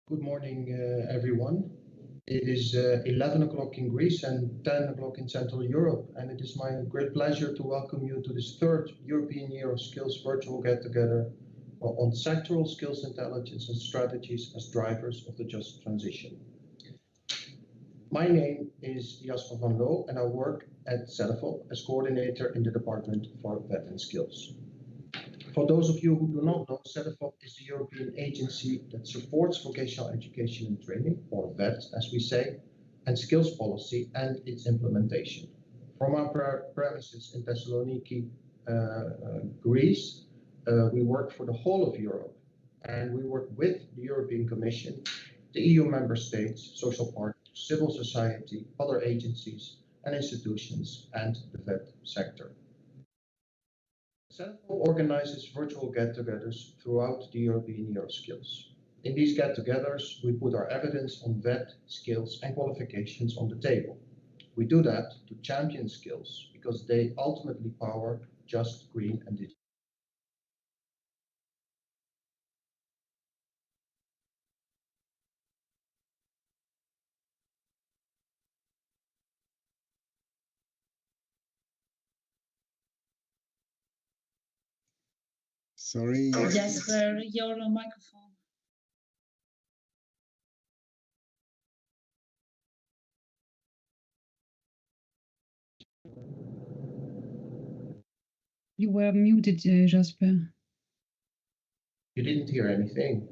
Good morning, everyone. It is 11 o'clock in Greece and 10 o'clock in Central Europe, and it is my great pleasure to welcome you to this third European Year of Skills virtual get-together on sectoral skills intelligence and strategies as drivers of the just transition. My name is Jasper van Loo, and I work at Cedefop as coordinator in the Department for VET and Skills. For those of you who do not know, Cedefop is the European agency that supports vocational education and training, or VET as we say, and skills policy and its implementation. From our premises in Thessaloniki, Greece, we work for the whole of Europe, and we work with the European Commission, the EU member states, social partners, civil society, other agencies and institutions, and the VET sector. Cedefop organizes virtual get-togethers throughout the European Year of Skills. In these get-togethers, we put our evidence on VET, skills and qualifications on the table. We do that to champion skills because they ultimately power just, green and digital. Sorry. Jasper, your microphone. You were muted, Jasper. You didn't hear anything.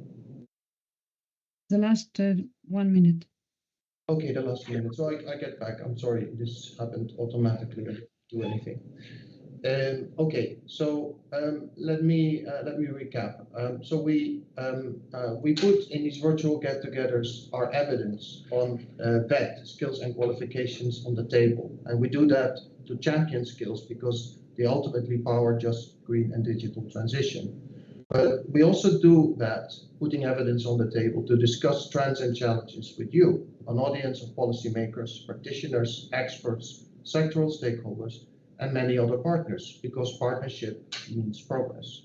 The last 1 minute. Okay, the last minute. So I get back. I'm sorry, this happened automatically. I didn't do anything. Okay, so let me recap. So we put in these virtual get-togethers our evidence on VET, skills and qualifications, on the table, and we do that to champion skills because they ultimately power just, green and digital transition. But we also do that putting evidence on the table to discuss trends and challenges with you, an audience of policymakers, practitioners, experts, sectoral stakeholders, and many other partners, because partnership means progress.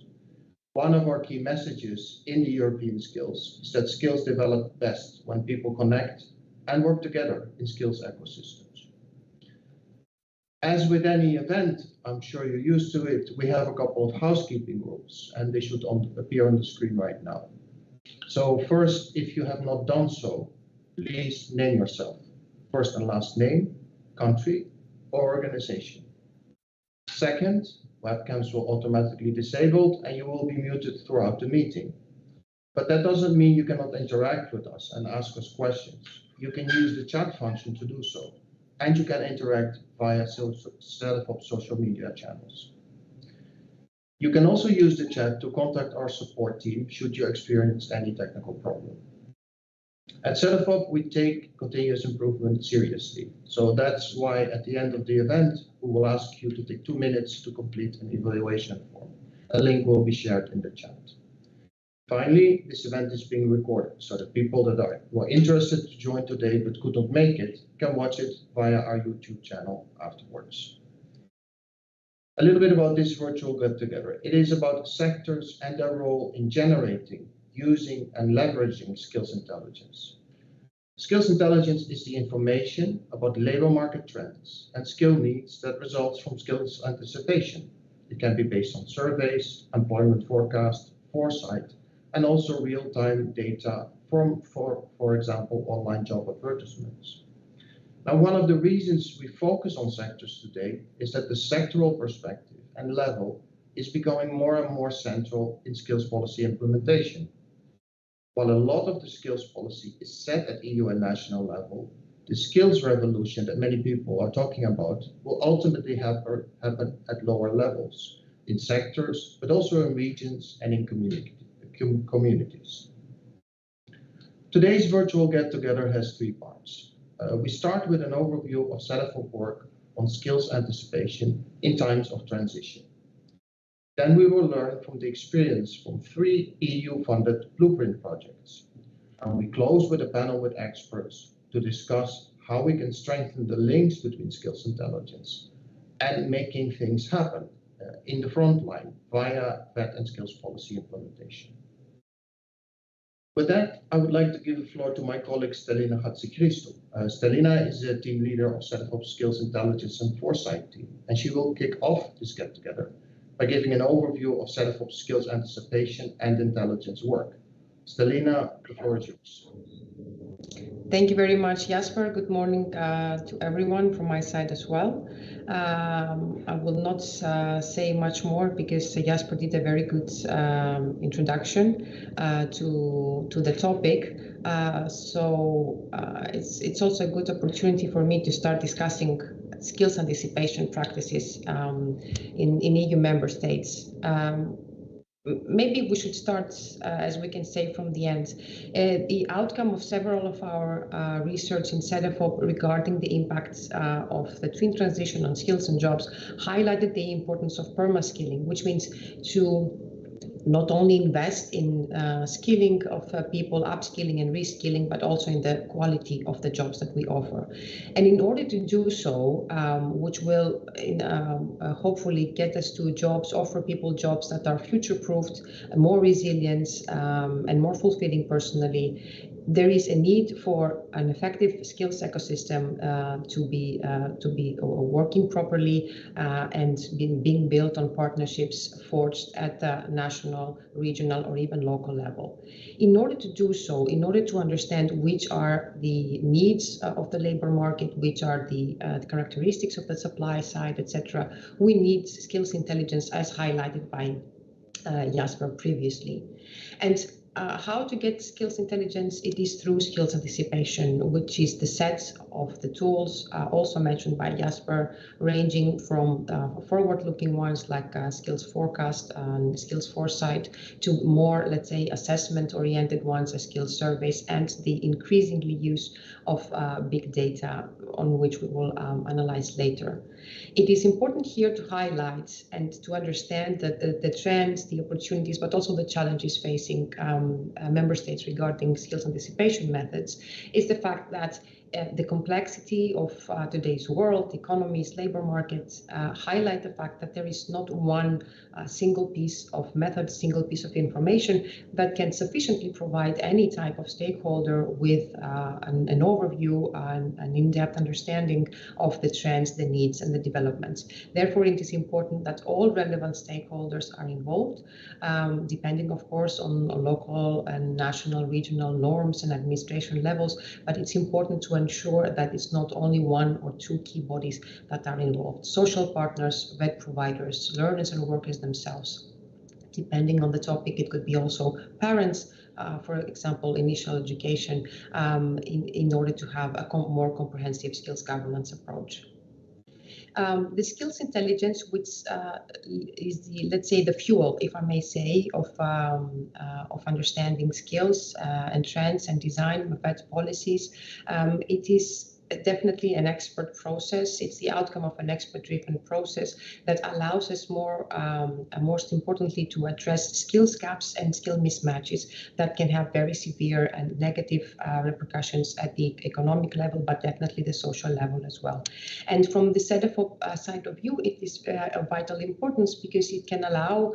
One of our key messages in the European skills is that skills develop best when people connect and work together in skills ecosystems. As with any event, I'm sure you're used to it, we have a couple of housekeeping rules, and they should appear on the screen right now. So first, if you have not done so, please name yourself. First and last name, country, or organization. Second, webcams will automatically be disabled and you will be muted throughout the meeting. But that doesn't mean you cannot interact with us and ask us questions. You can use the chat function to do so, and you can interact via Cedefop social media channels. You can also use the chat to contact our support team should you experience any technical problem. At Cedefop, we take continuous improvement seriously. So that's why at the end of the event, we will ask you to take 2 minutes to complete an evaluation form. A link will be shared in the chat. Finally, this event is being recorded so that people that were interested to join today but could not make it can watch it via our YouTube channel afterwards. A little bit about this virtual get-together. It is about sectors and their role in generating, using and leveraging skills intelligence. Skills intelligence is the information about labor market trends and skill needs that results from skills anticipation. It can be based on surveys, employment forecast, foresight, and also real-time data from, for example, online job advertisements. Now, one of the reasons we focus on sectors today is that the sectoral perspective and level is becoming more and more central in skills policy implementation. While a lot of the skills policy is set at EU and national level, the skills revolution that many people are talking about will ultimately happen at lower levels, in sectors, but also in regions and in communities. Today's virtual get-together has 3 parts. We start with an overview of Cedefop work on skills anticipation in times of transition. Then we will learn from the experience from 3 EU-funded blueprint projects. And we close with a panel with experts to discuss how we can strengthen the links between skills intelligence and making things happen in the front line via VET and skills policy implementation. With that, I would like to give the floor to my colleague Stelina Hatzichristou. Stelina is a team leader of Cedefop Skills Intelligence and Foresight team, and she will kick off this get-together by giving an overview of Cedefop skills anticipation and intelligence work. Stelina, the floor is yours. Thank you very much, Jasper. Good morning to everyone from my side as well. I will not say much more because Jasper did a very good introduction to the topic. It's also a good opportunity for me to start discussing skills anticipation practices in EU member states. Maybe we should start, as we can say, from the end. The outcome of several of our research in Cedefop regarding the impacts of the twin transition on skills and jobs highlighted the importance of perma-skilling, which means to not only invest in skilling of people, upskilling and reskilling, but also in the quality of the jobs that we offer. And in order to do so, which will hopefully get us to jobs, offer people jobs that are future-proofed, more resilient, and more fulfilling personally, there is a need for an effective skills ecosystem to be working properly and being built on partnerships forged at the national, regional, or even local level. In order to do so, in order to understand which are the needs of the labor market, which are the characteristics of the supply side, etc., we need skills intelligence as highlighted by Jasper previously. And how to get skills intelligence? It is through skills anticipation, which is the set of the tools also mentioned by Jasper, ranging from forward-looking ones like skills forecast and skills foresight to more, let's say, assessment-oriented ones as skills surveys and the increasingly use of big data on which we will analyze later. It is important here to highlight and to understand that the trends, the opportunities, but also the challenges facing member states regarding skills anticipation methods is the fact that the complexity of today's world, economies, labor markets highlight the fact that there is not one single piece of method, single piece of information that can sufficiently provide any type of stakeholder with an overview and an in-depth understanding of the trends, the needs, and the developments. Therefore, it is important that all relevant stakeholders are involved, depending, of course, on local and national, regional norms and administration levels, but it's important to ensure that it's not only one or two key bodies that are involved. Social partners, vet providers, learners and workers themselves. Depending on the topic, it could be also parents, for example, initial education, in order to have a more comprehensive skills governance approach. The skills intelligence, which is the, let's say, the fuel, if I may say, of understanding skills and trends and design vet policies. It is definitely an expert process. It's the outcome of an expert-driven process that allows us most importantly, to address skills gaps and skill mismatches that can have very severe and negative repercussions at the economic level, but definitely the social level as well. And from the Cedefop side of view, it is of vital importance because it can allow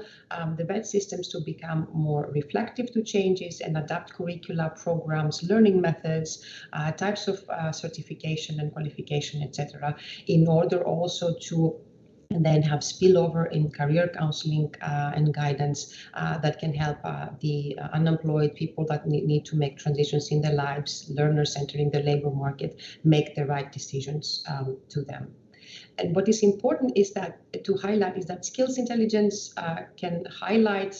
the vet systems to become more reflective to changes and adapt curricula, programs, learning methods, types of certification and qualification, etc., in order also to then have spillover in career counseling and guidance that can help the unemployed people that need to make transitions in their lives, learners entering the labor market, make the right decisions to them. And what is important is that to highlight is that skills intelligence can highlight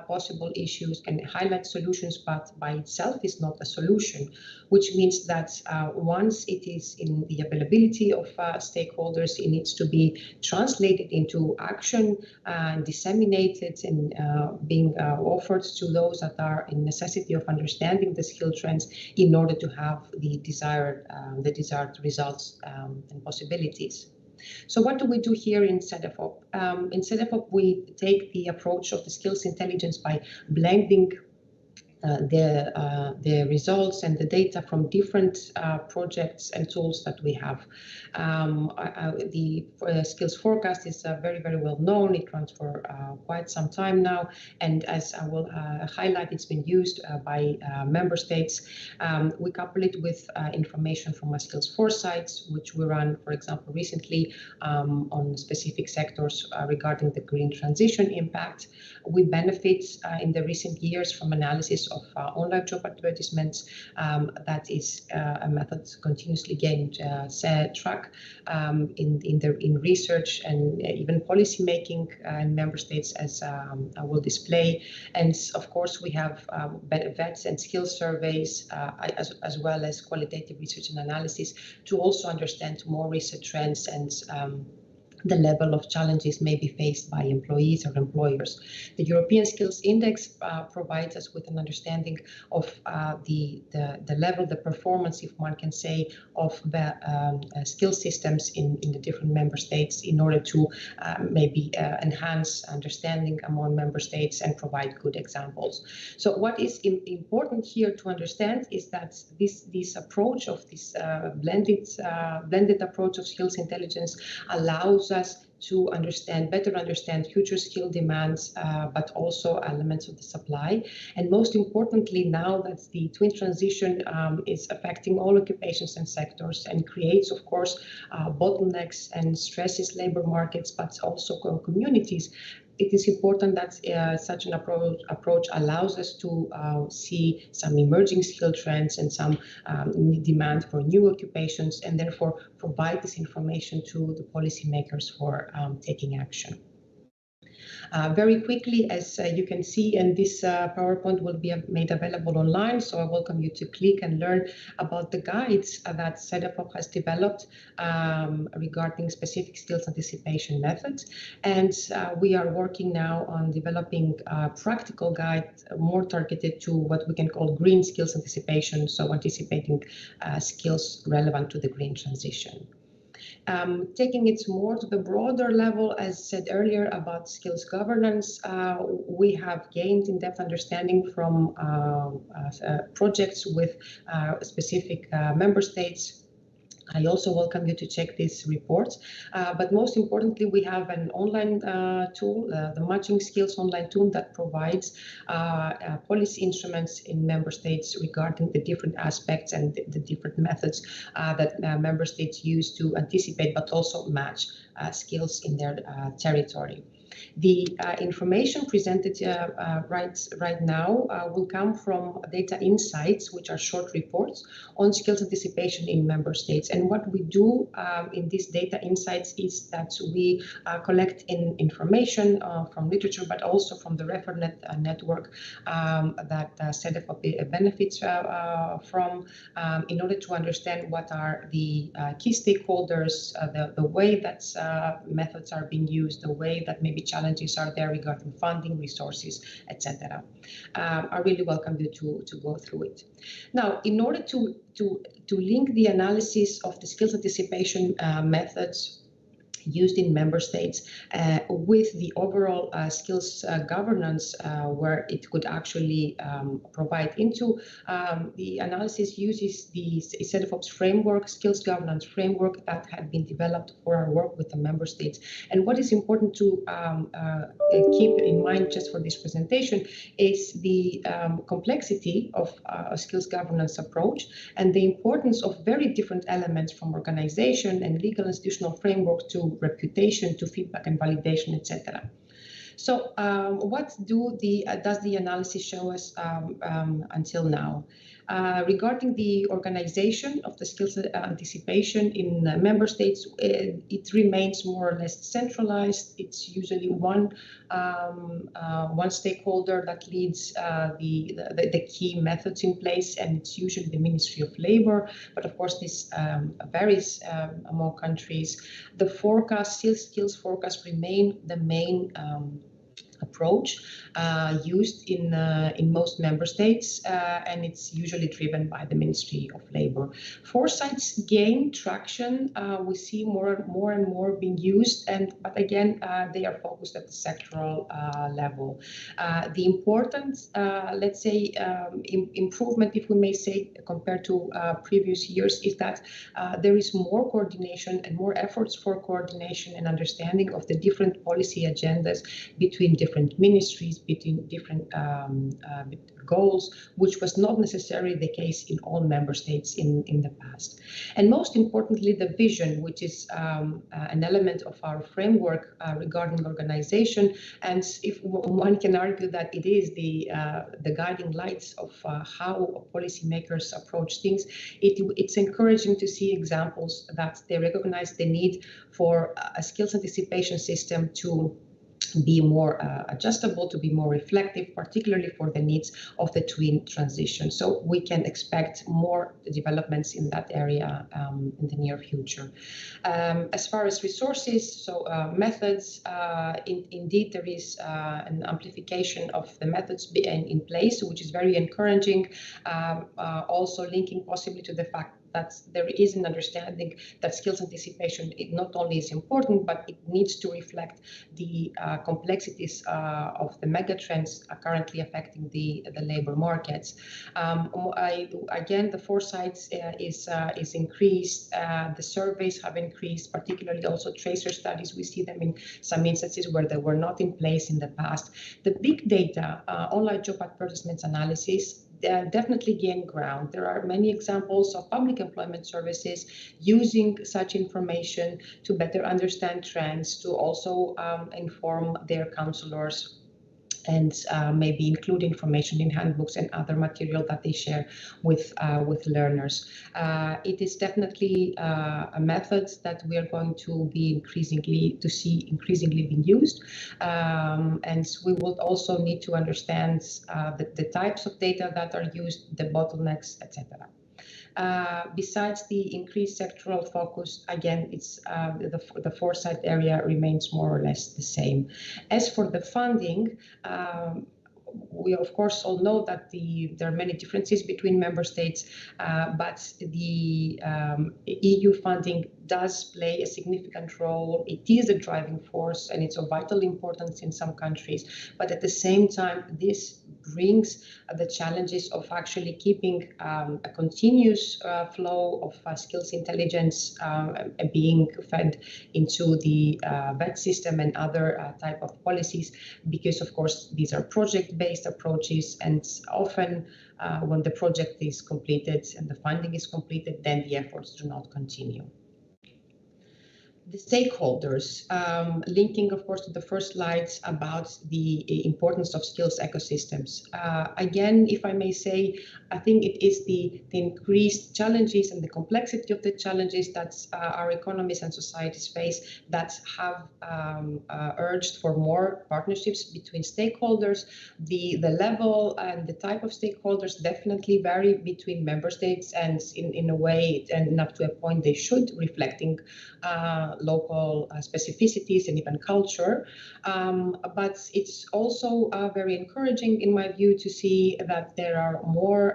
possible issues, can highlight solutions, but by itself is not a solution, which means that once it is in the availability of stakeholders, it needs to be translated into action and disseminated and being offered to those that are in necessity of understanding the skill trends in order to have the desired results and possibilities. So what do we do here in Cedefop? In Cedefop, we take the approach of the skills intelligence by blending the results and the data from different projects and tools that we have. The skills forecast is very, very well known. It runs for quite some time now, and as I will highlight, it's been used by member states. We couple it with information from our skills foresights, which we ran, for example, recently on specific sectors regarding the green transition impact. We benefit in the recent years from analysis of online job advertisements. That is a method continuously gained track in research and even policy making in member states, as I will display. And of course, we have vets and skills surveys, as well as qualitative research and analysis, to also understand more recent trends and the level of challenges may be faced by employees or employers. The European Skills Index provides us with an understanding of the level, the performance, if one can say, of the skill systems in the different member states in order to maybe enhance understanding among member states and provide good examples. So what is important here to understand is that this approach of this blended approach of skills intelligence allows us to better understand future skill demands, but also elements of the supply. And most importantly, now that the twin transition is affecting all occupations and sectors and creates, of course, bottlenecks and stresses labor markets, but also communities, it is important that such an approach allows us to see some emerging skill trends and some demand for new occupations, and therefore provide this information to the policymakers for taking action. Very quickly, as you can see, and this PowerPoint will be made available online, so I welcome you to click and learn about the guides that Cedefop has developed regarding specific skills anticipation methods. And we are working now on developing a practical guide more targeted to what we can call green skills anticipation, so anticipating skills relevant to the green transition. Taking it more to the broader level, as said earlier, about skills governance, we have gained in-depth understanding from projects with specific member states. I also welcome you to check these reports, but most importantly, we have an online tool, the Matching Skills online tool, that provides policy instruments in member states regarding the different aspects and the different methods that member states use to anticipate but also match skills in their territory. The information presented right now will come from data insights, which are short reports on skills anticipation in member states. And what we do in these data insights is that we collect information from literature, but also from the ReferNet network that Cedefop benefits from, in order to understand what are the key stakeholders, the way that methods are being used, the way that maybe challenges are there regarding funding, resources, etc. I really welcome you to go through it. Now, in order to link the analysis of the skills anticipation methods used in member states with the overall skills governance, where it could actually provide into the analysis uses the Cedefop's framework, skills governance framework, that had been developed for our work with the member states. And what is important to keep in mind just for this presentation is the complexity of a skills governance approach and the importance of very different elements, from organization and legal institutional framework to reputation to feedback and validation, etc. So what does the analysis show us until now? Regarding the organization of the skills anticipation in member states, it remains more or less centralized. It's usually one stakeholder that leads the key methods in place, and it's usually the Ministry of Labor. But of course, this varies among countries. The forecast, skills forecast, remain the main approach used in most member states, and it's usually driven by the Ministry of Labor. Foresights gain traction. We see more and more being used, but again, they are focused at the sectoral level. The important, let's say, improvement, if we may say, compared to previous years, is that there is more coordination and more efforts for coordination and understanding of the different policy agendas between different ministries, between different goals, which was not necessarily the case in all member states in the past. And most importantly, the vision, which is an element of our framework regarding organization. And if one can argue that it is the guiding lights of how policymakers approach things, it's encouraging to see examples that they recognize the need for a skills anticipation system to be more adjustable, to be more reflective, particularly for the needs of the twin transition. So we can expect more developments in that area in the near future. As far as resources, so methods, indeed there is an amplification of the methods in place, which is very encouraging, also linking possibly to the fact that there is an understanding that skills anticipation not only is important, but it needs to reflect the complexities of the megatrends currently affecting the labor markets. Again, the foresights is increased. The surveys have increased, particularly also tracer studies. We see them in some instances where they were not in place in the past. The big data, online job advertisements analysis, definitely gain ground. There are many examples of public employment services using such information to better understand trends, to also inform their counselors, and maybe include information in handbooks and other material that they share with learners. It is definitely a method that we are going to be see increasingly being used, and we will also need to understand the types of data that are used, the bottlenecks, etc. Besides the increased sectoral focus, again, it's the foresight area remains more or less the same. As for the funding, we of course all know that there are many differences between member states, but the EU funding does play a significant role. It is a driving force and it's of vital importance in some countries, but at the same time, this brings the challenges of actually keeping a continuous flow of skills intelligence being fed into the VET system and other type of policies, because of course these are project-based approaches, and often when the project is completed and the funding is completed, then the efforts do not continue. The stakeholders, linking, of course, to the first slides about the importance of skills ecosystems. Again, if I may say, I think it is the increased challenges and the complexity of the challenges that our economies and societies face that have urged for more partnerships between stakeholders. The level and the type of stakeholders definitely vary between member states, and in a way, and up to a point, they should, reflecting local specificities and even culture. But it's also very encouraging, in my view, to see that there are more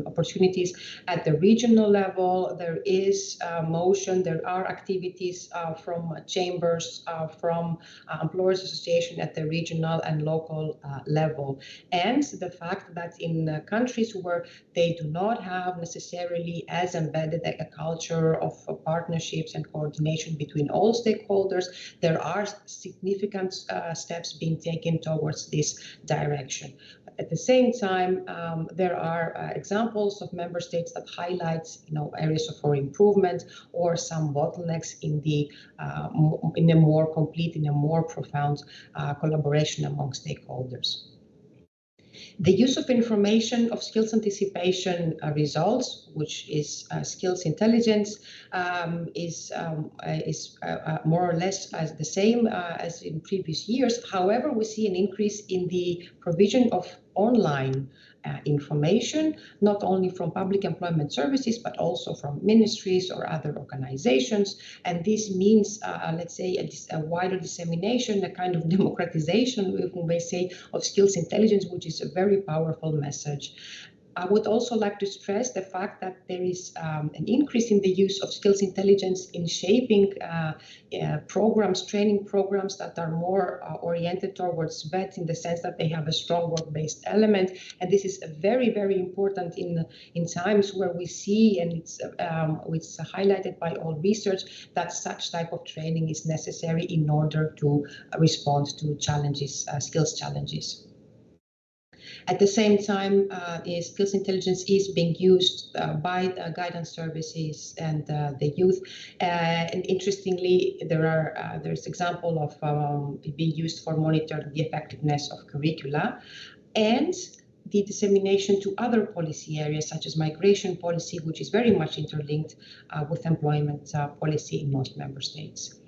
opportunities at the regional level. There is motion, there are activities from chambers, from employers association at the regional and local level. And the fact that in countries where they do not have necessarily as embedded a culture of partnerships and coordination between all stakeholders, there are significant steps being taken towards this direction. But at the same time, there are examples of member states that highlight, areas for improvement or some bottlenecks in a more complete, in a more profound collaboration among stakeholders. The use of information of skills anticipation results, which is skills intelligence, is more or less as the same as in previous years. However, we see an increase in the provision of online information, not only from public employment services, but also from ministries or other organizations. And this means, let's say, a wider dissemination, a kind of democratization, if we may say, of skills intelligence, which is a very powerful message. I would also like to stress the fact that there is an increase in the use of skills intelligence in shaping programs, training programs that are more oriented towards VET, in the sense that they have a strong work-based element. And this is very, very important in times where we see, and it's highlighted by all research, that such type of training is necessary in order to respond to challenges, skills challenges. At the same time, skills intelligence is being used by guidance services and the youth. And interestingly, there's example of being used for monitoring the effectiveness of curricula, and the dissemination to other policy areas such as migration policy, which is very much interlinked with employment policy in most member states.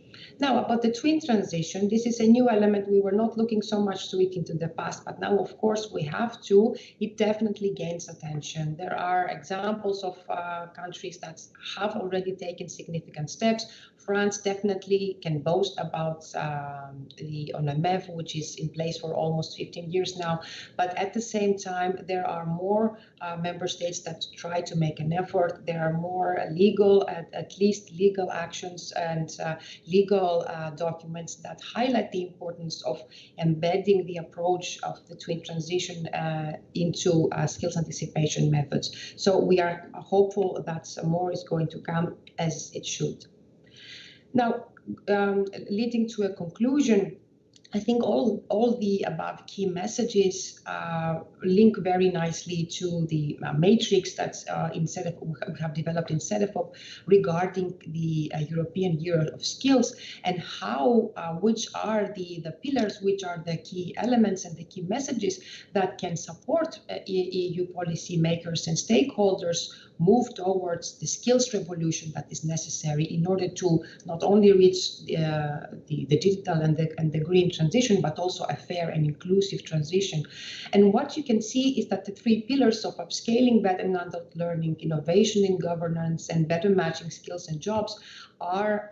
Now, about the twin transition, this is a new element. We were not looking so much to it into the past, but now, of course, we have to. It definitely gains attention. There are examples of countries that have already taken significant steps. France definitely can boast about the ONMF, which is in place for almost 15 years now. But at the same time, there are more member states that try to make an effort. There are more legal, at least legal actions and legal documents that highlight the importance of embedding the approach of the twin transition into skills anticipation methods. So we are hopeful that more is going to come, as it should. Now, leading to a conclusion, I think all the above key messages link very nicely to the matrix that's we have developed in Cedefop regarding the European Year of Skills, and how, which are the pillars, which are the key elements and the key messages that can support EU policy makers and stakeholders move towards the skills revolution that is necessary in order to not only reach the digital and the green transition, but also a fair and inclusive transition. And what you can see is that the three pillars of upscaling, better and adult learning, innovation in governance, and better matching skills and jobs are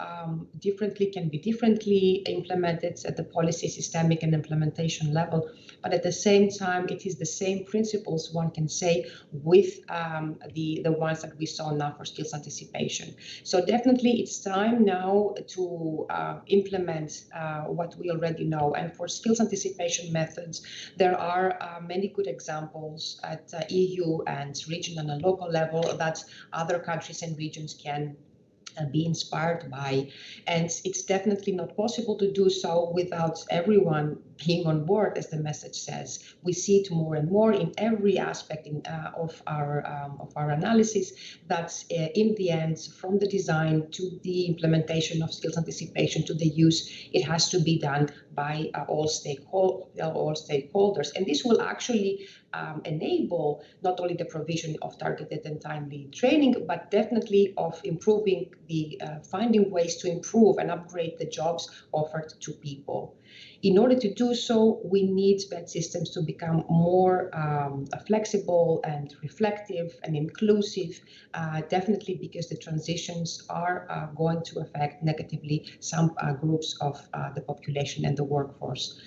can be differently implemented at the policy, systemic, and implementation level. But at the same time, it is the same principles, one can say, with the ones that we saw now for skills anticipation. So definitely it's time now to implement what we already know. And for skills anticipation methods, there are many good examples at EU and regional and local level that other countries and regions can be inspired by. And it's definitely not possible to do so without everyone being on board, as the message says. We see it more and more in every aspect of our analysis that in the end, from the design to the implementation of skills anticipation to the use, it has to be done by all stakeholders. And this will actually enable not only the provision of targeted and timely training, but definitely of improving finding ways to improve and upgrade the jobs offered to people. In order to do so, we need VET systems to become more flexible and reflective and inclusive, definitely because the transitions are going to affect negatively some groups of the population and the workforce.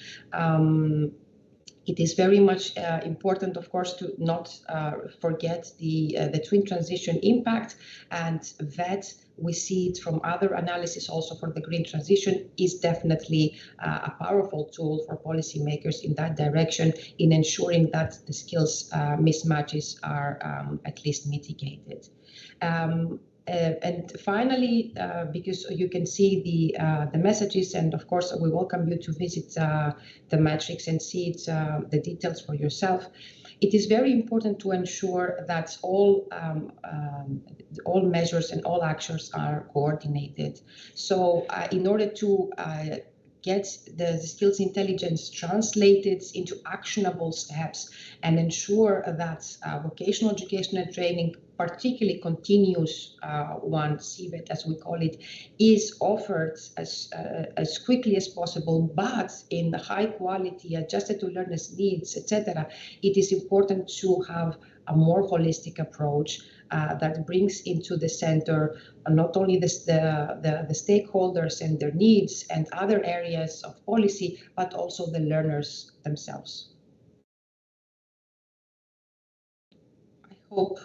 It is very much important, of course, to not forget the twin transition impact, and VET, we see it from other analysis also for the green transition, is definitely a powerful tool for policymakers in that direction, in ensuring that the skills mismatches are at least mitigated. And finally, because you can see the messages, and of course we welcome you to visit the matrix and see it, the details for yourself. It is very important to ensure that all measures and all actions are coordinated. So in order to get the skills intelligence translated into actionable steps and ensure that vocational education and training, particularly continuous one, CVET as we call it, is offered as quickly as possible, but in high quality, adjusted to learners' needs, etc. It is important to have a more holistic approach that brings into the center not only the stakeholders and their needs and other areas of policy, but also the learners themselves. I hope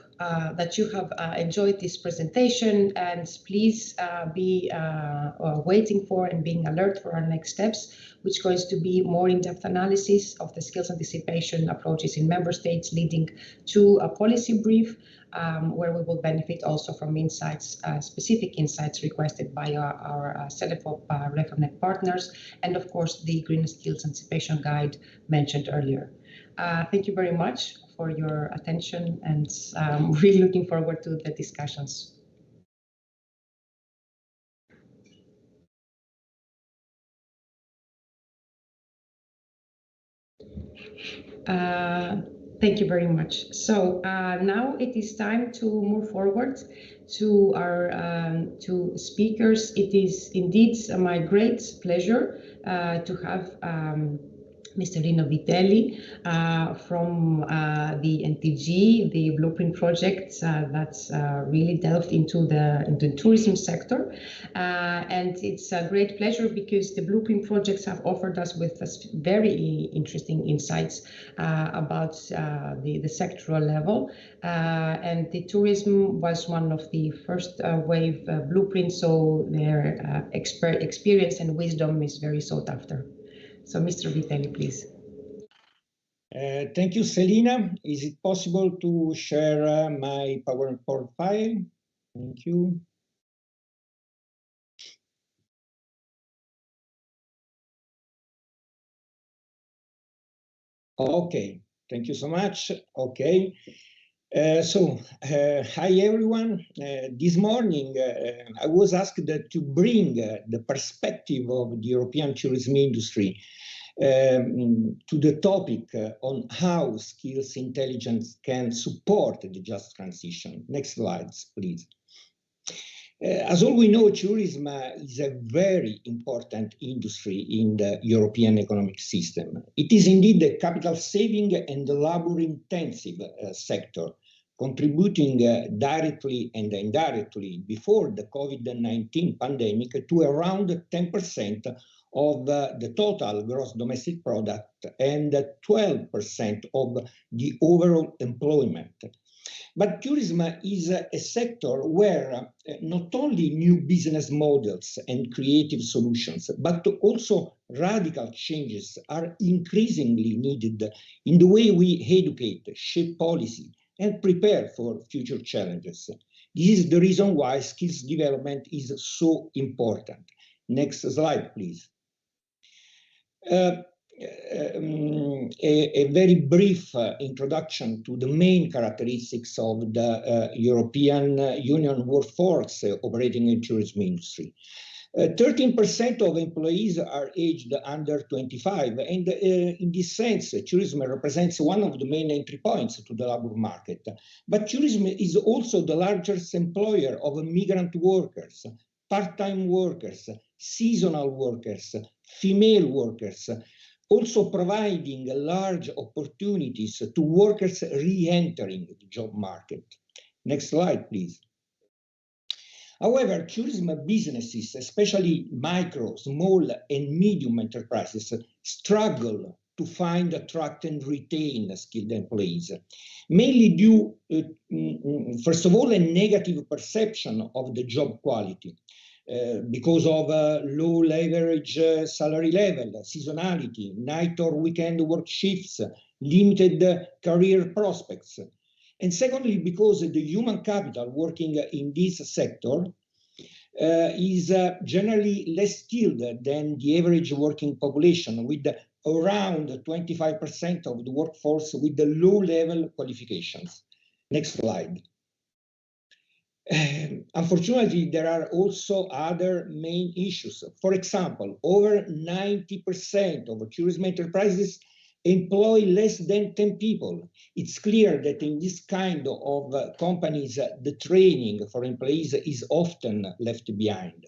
that you have enjoyed this presentation, and please be waiting for and being alert for our next steps, which is going to be more in-depth analysis of the skills anticipation approaches in member states, leading to a policy brief where we will benefit also from insights, specific insights requested by our Cedefop ReferNet partners, and of course the Green Skills Anticipation Guide mentioned earlier. Thank you very much for your attention, and really looking forward to the discussions. Thank you very much. So now it is time to move forward to our two speakers. It is indeed my great pleasure to have Mr. Rino Vitelli from the NTG, the Blueprint project that's really delved into the tourism sector. And it's a great pleasure because the Blueprint projects have offered us with very interesting insights about the sectoral level. And the tourism was one of the first wave blueprints, so their experience and wisdom is very sought after. So, Mr. Vitelli, please. Thank you, Selina. Is it possible to share my PowerPoint file? Thank you. Okay, thank you so much. Okay. Hi everyone. This morning I was asked to bring the perspective of the European tourism industry to the topic on how skills intelligence can support the just transition. Next slides, please. As all we know, tourism is a very important industry in the European economic system. It is indeed a capital saving and labor-intensive sector, contributing directly and indirectly before the COVID-19 pandemic to around 10% of the total gross domestic product and 12% of the overall employment. But tourism is a sector where not only new business models and creative solutions, but also radical changes are increasingly needed in the way we educate, shape policy, and prepare for future challenges. This is the reason why skills development is so important. Next slide, please. A very brief introduction to the main characteristics of the European Union workforce operating in the tourism industry. 13% of employees are aged under 25, and in this sense, tourism represents one of the main entry points to the labor market. But tourism is also the largest employer of migrant workers, part-time workers, seasonal workers, female workers, also providing large opportunities to workers re-entering the job market. Next slide, please. However, tourism businesses, especially micro, small, and medium enterprises, struggle to find, attract, and retain skilled employees, mainly due, first of all, a negative perception of the job quality. Because of low average salary level, seasonality, night or weekend work shifts, limited career prospects. And secondly, because the human capital working in this sector is generally less skilled than the average working population, with around 25% of the workforce with the low-level qualifications. Next slide. Unfortunately, there are also other main issues. For example, over 90% of tourism enterprises employ less than 10 people. It's clear that in this kind of companies, the training for employees is often left behind.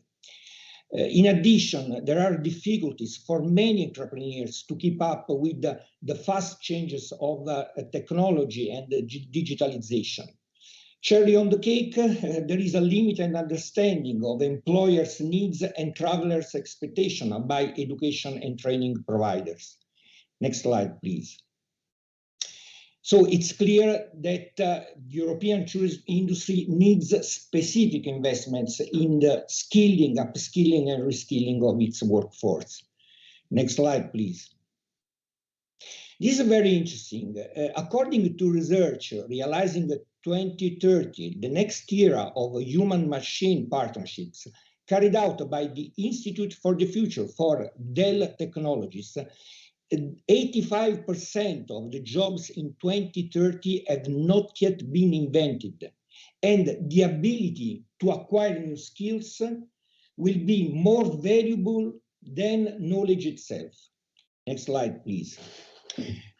In addition, there are difficulties for many entrepreneurs to keep up with the fast changes of technology and digitalization. Cherry on the cake, there is a limited understanding of employers' needs and travelers' expectations by education and training providers. Next slide, please. So it's clear that the European tourism industry needs specific investments in the skilling, upskilling, and reskilling of its workforce. Next slide, please. This is very interesting. According to research realizing 2030, the next era of human-machine partnerships carried out by the Institute for the Future for Dell Technologies, 85% of the jobs in 2030 have not yet been invented, and the ability to acquire new skills will be more valuable than knowledge itself. Next slide, please.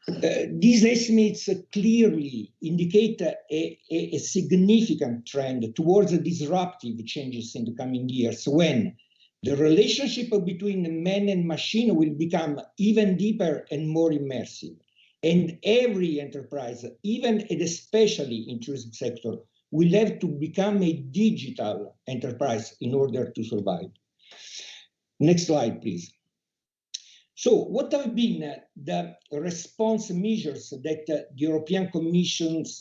These estimates clearly indicate a significant trend towards disruptive changes in the coming years, when the relationship between man and machine will become even deeper and more immersive. And every enterprise, even and especially in the tourism sector, will have to become a digital enterprise in order to survive. Next slide, please. So what have been the response measures that the European Commissions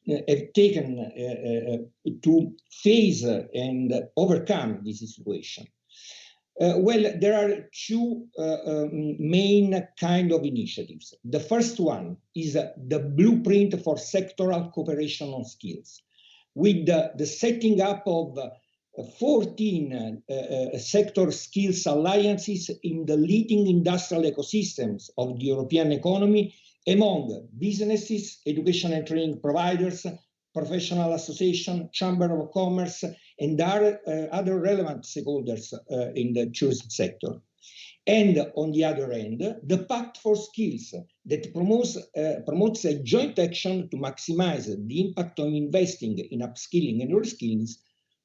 have taken to face and overcome this situation? Well, there are two main kind of initiatives. The first one is the blueprint for sectoral cooperation on skills, with the setting up of 14 sector skills alliances in the leading industrial ecosystems of the European economy among businesses, education and training providers, professional association, chamber of commerce, and other relevant stakeholders in the tourism sector. And on the other end, the Pact for Skills that promotes a joint action to maximize the impact on investing in upskilling and reskilling,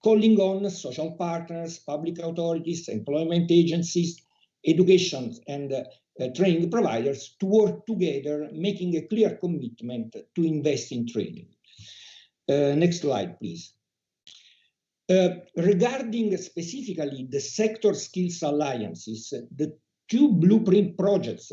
calling on social partners, public authorities, employment agencies, education and training providers to work together, making a clear commitment to invest in training. Next slide, please. Regarding specifically the sector skills alliances, the two blueprint projects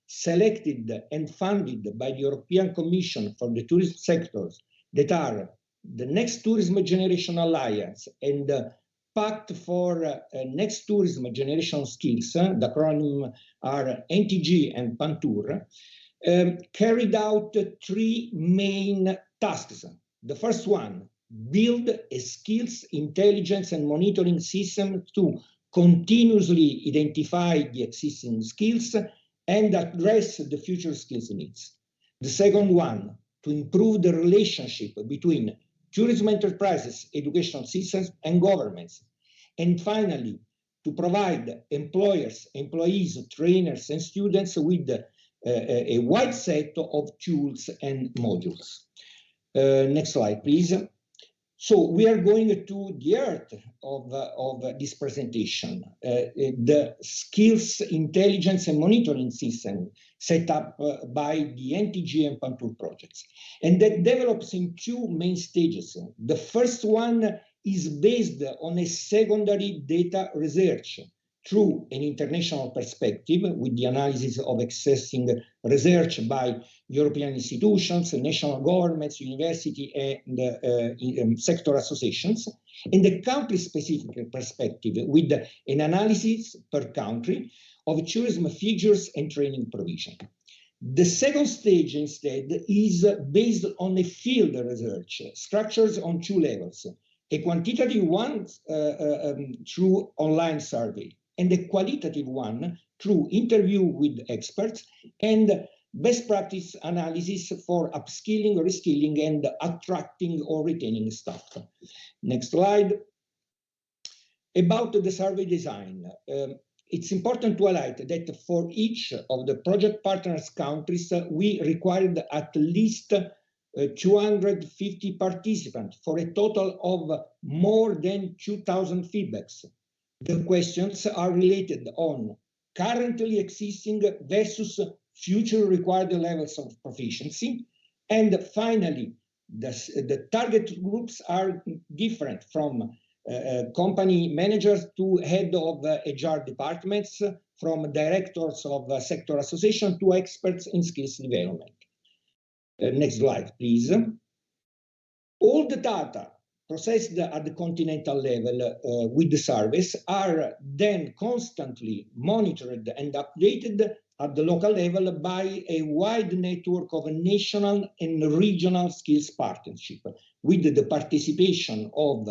selected and funded by the European Commission for the tourism sectors, that are the Next Tourism Generation Alliance and the Pact for Next Tourism Generation Skills, the acronym are NTG and PANTUR, carried out three main tasks. The first one, build a skills intelligence and monitoring system to continuously identify the existing skills and address the future skills needs. The second one, to improve the relationship between tourism enterprises, educational systems, and governments. And finally, to provide employers, employees, trainers, and students with a wide set of tools and modules. Next slide, please. So we are going to the heart of this presentation, the skills intelligence and monitoring system set up by the NTG and PANTUR projects. And that develops in two main stages. The first one is based on a secondary data research through an international perspective, with the analysis of existing research by European institutions, national governments, university, and sector associations, and the country-specific perspective, with an analysis per country of tourism figures and training provision. The second stage, instead, is based on a field research, structures on two levels, a quantitative one through online survey, and a qualitative one through interview with experts and best practice analysis for upskilling, reskilling, and attracting or retaining staff. Next slide. About the survey design, it's important to highlight that for each of the project partners countries, we required at least 250 participants for a total of more than 2,000 feedbacks. The questions are related on currently existing versus future required levels of proficiency. And finally, the target groups are different from company managers to head of HR departments, from directors of sector association to experts in skills development. Next slide, please. All the data processed at the continental level with the surveys are then constantly monitored and updated at the local level by a wide network of national and regional skills partnership, with the participation of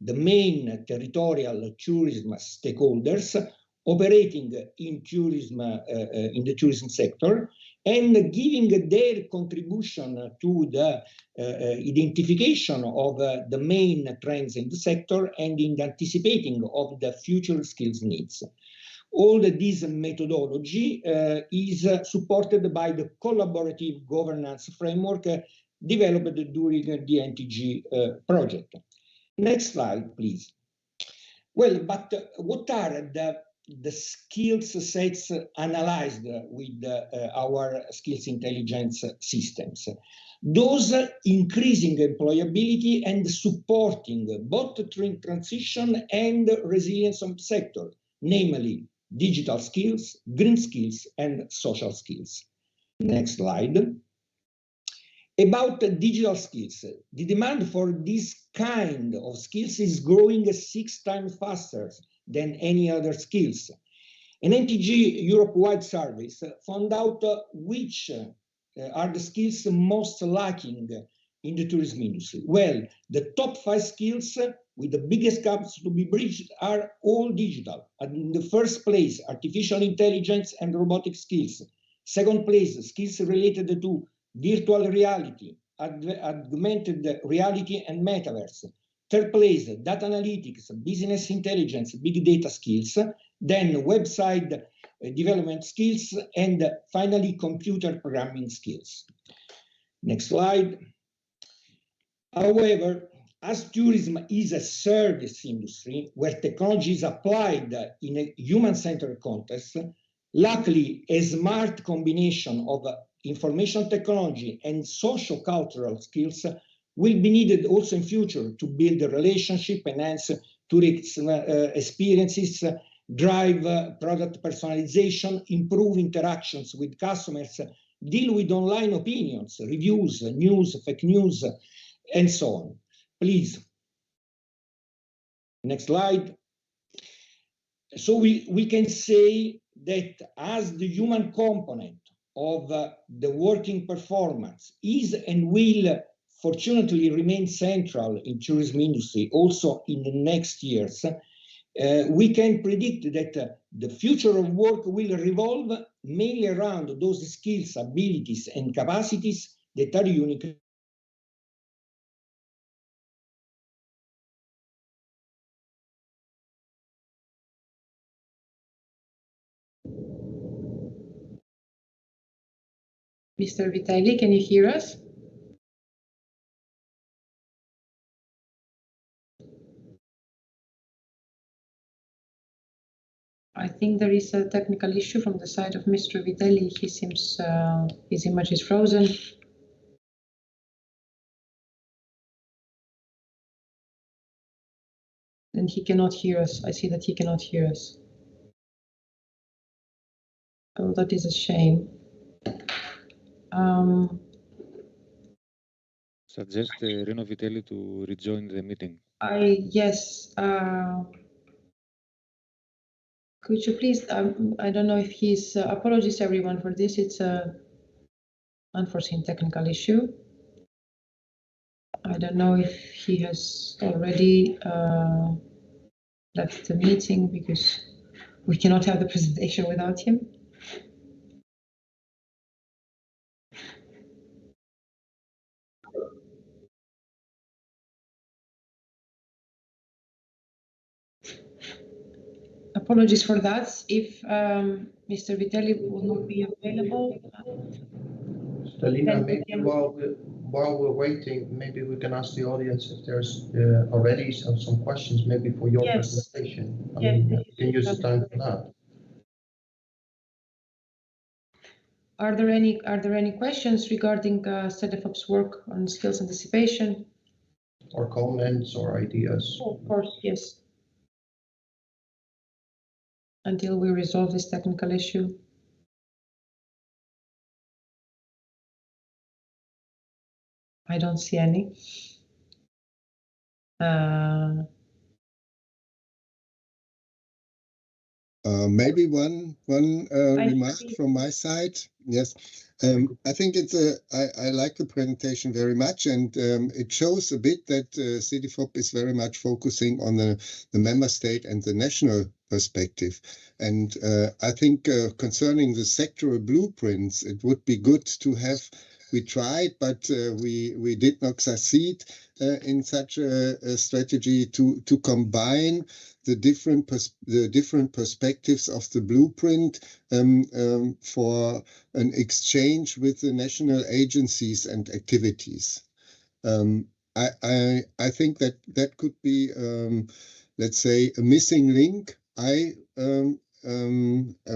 the main territorial tourism stakeholders operating in tourism, in the tourism sector, and giving their contribution to the identification of the main trends in the sector and in the anticipating of the future skills needs. All this methodology is supported by the collaborative governance framework developed during the NTG project. Next slide, please. Well, but what are the skills sets analyzed with our skills intelligence systems? Those increasing employability and supporting both transition and resilience of the sector, namely digital skills, green skills, and social skills. Next slide. About digital skills, the demand for this kind of skills is growing 6 times faster than any other skills. An NTG Europe-wide survey found out which are the skills most lacking in the tourism industry. Well, the top 5 skills with the biggest gaps to be bridged are all digital. And in the first place, artificial intelligence and robotic skills. Second place, skills related to virtual reality, augmented reality, and metaverse. Third place, data analytics, business intelligence, big data skills. Then website development skills, and finally computer programming skills. Next slide. However, as tourism is a service industry where technology is applied in a human-centered context, luckily a smart combination of information technology and socio-cultural skills will be needed also in future to build a relationship, enhance tourism experiences, drive product personalization, improve interactions with customers, deal with online opinions, reviews, news, fake news, and so on. Please. Next slide. So we can say that as the human component of the working performance is and will fortunately remain central in tourism industry also in the next years, we can predict that the future of work will revolve mainly around those skills, abilities, and capacities that are unique. Mr. Vitaly, can you hear us? I think there is a technical issue from the side of Mr. Vitaly. He seems his image is frozen. And he cannot hear us. I see that he cannot hear us. Oh, that is a shame. Suggest Reno Vitelli to rejoin the meeting. Yes. Could you please? I don't know if he's. Apologies, everyone, for this. It's a unforeseen technical issue. I don't know if he has already left the meeting because we cannot have the presentation without him. Apologies for that. If Mr. Vitelli will not be available, Stelina, then we maybe can- while we're waiting, maybe we can ask the audience if there's already some questions, maybe for your Yes. presentation. I Yes, mean, this we can use the is- time for that. Are there any questions regarding Cedefop's work on skills anticipation? Or comments or ideas. Oh, of course, yes. Until we resolve this technical issue. I don't see any. Maybe one remark see. from my side. Yes, I think I like the presentation very much, and it shows a bit that Cedefop is very much focusing on the member state and the national perspective. And I think concerning the sectoral blueprints, it would be good to have. We tried, but we did not succeed in such a strategy to combine the different perspectives of the blueprint for an exchange with the national agencies and activities. I think that could be, let's say, a missing link I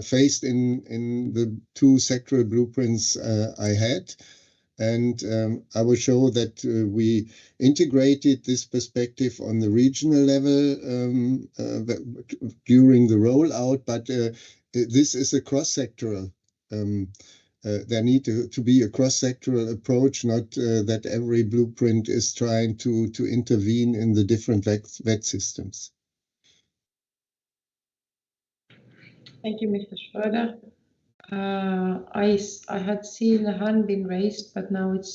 faced in the two sectoral blueprints I had. And I will show that we integrated this perspective on the regional level during the rollout, but this is a cross-sectoral. There need to be a cross-sectoral approach, not that every blueprint is trying to intervene in the different vet systems. Thank you, Mr. Schröder. I had seen a hand being raised, but now it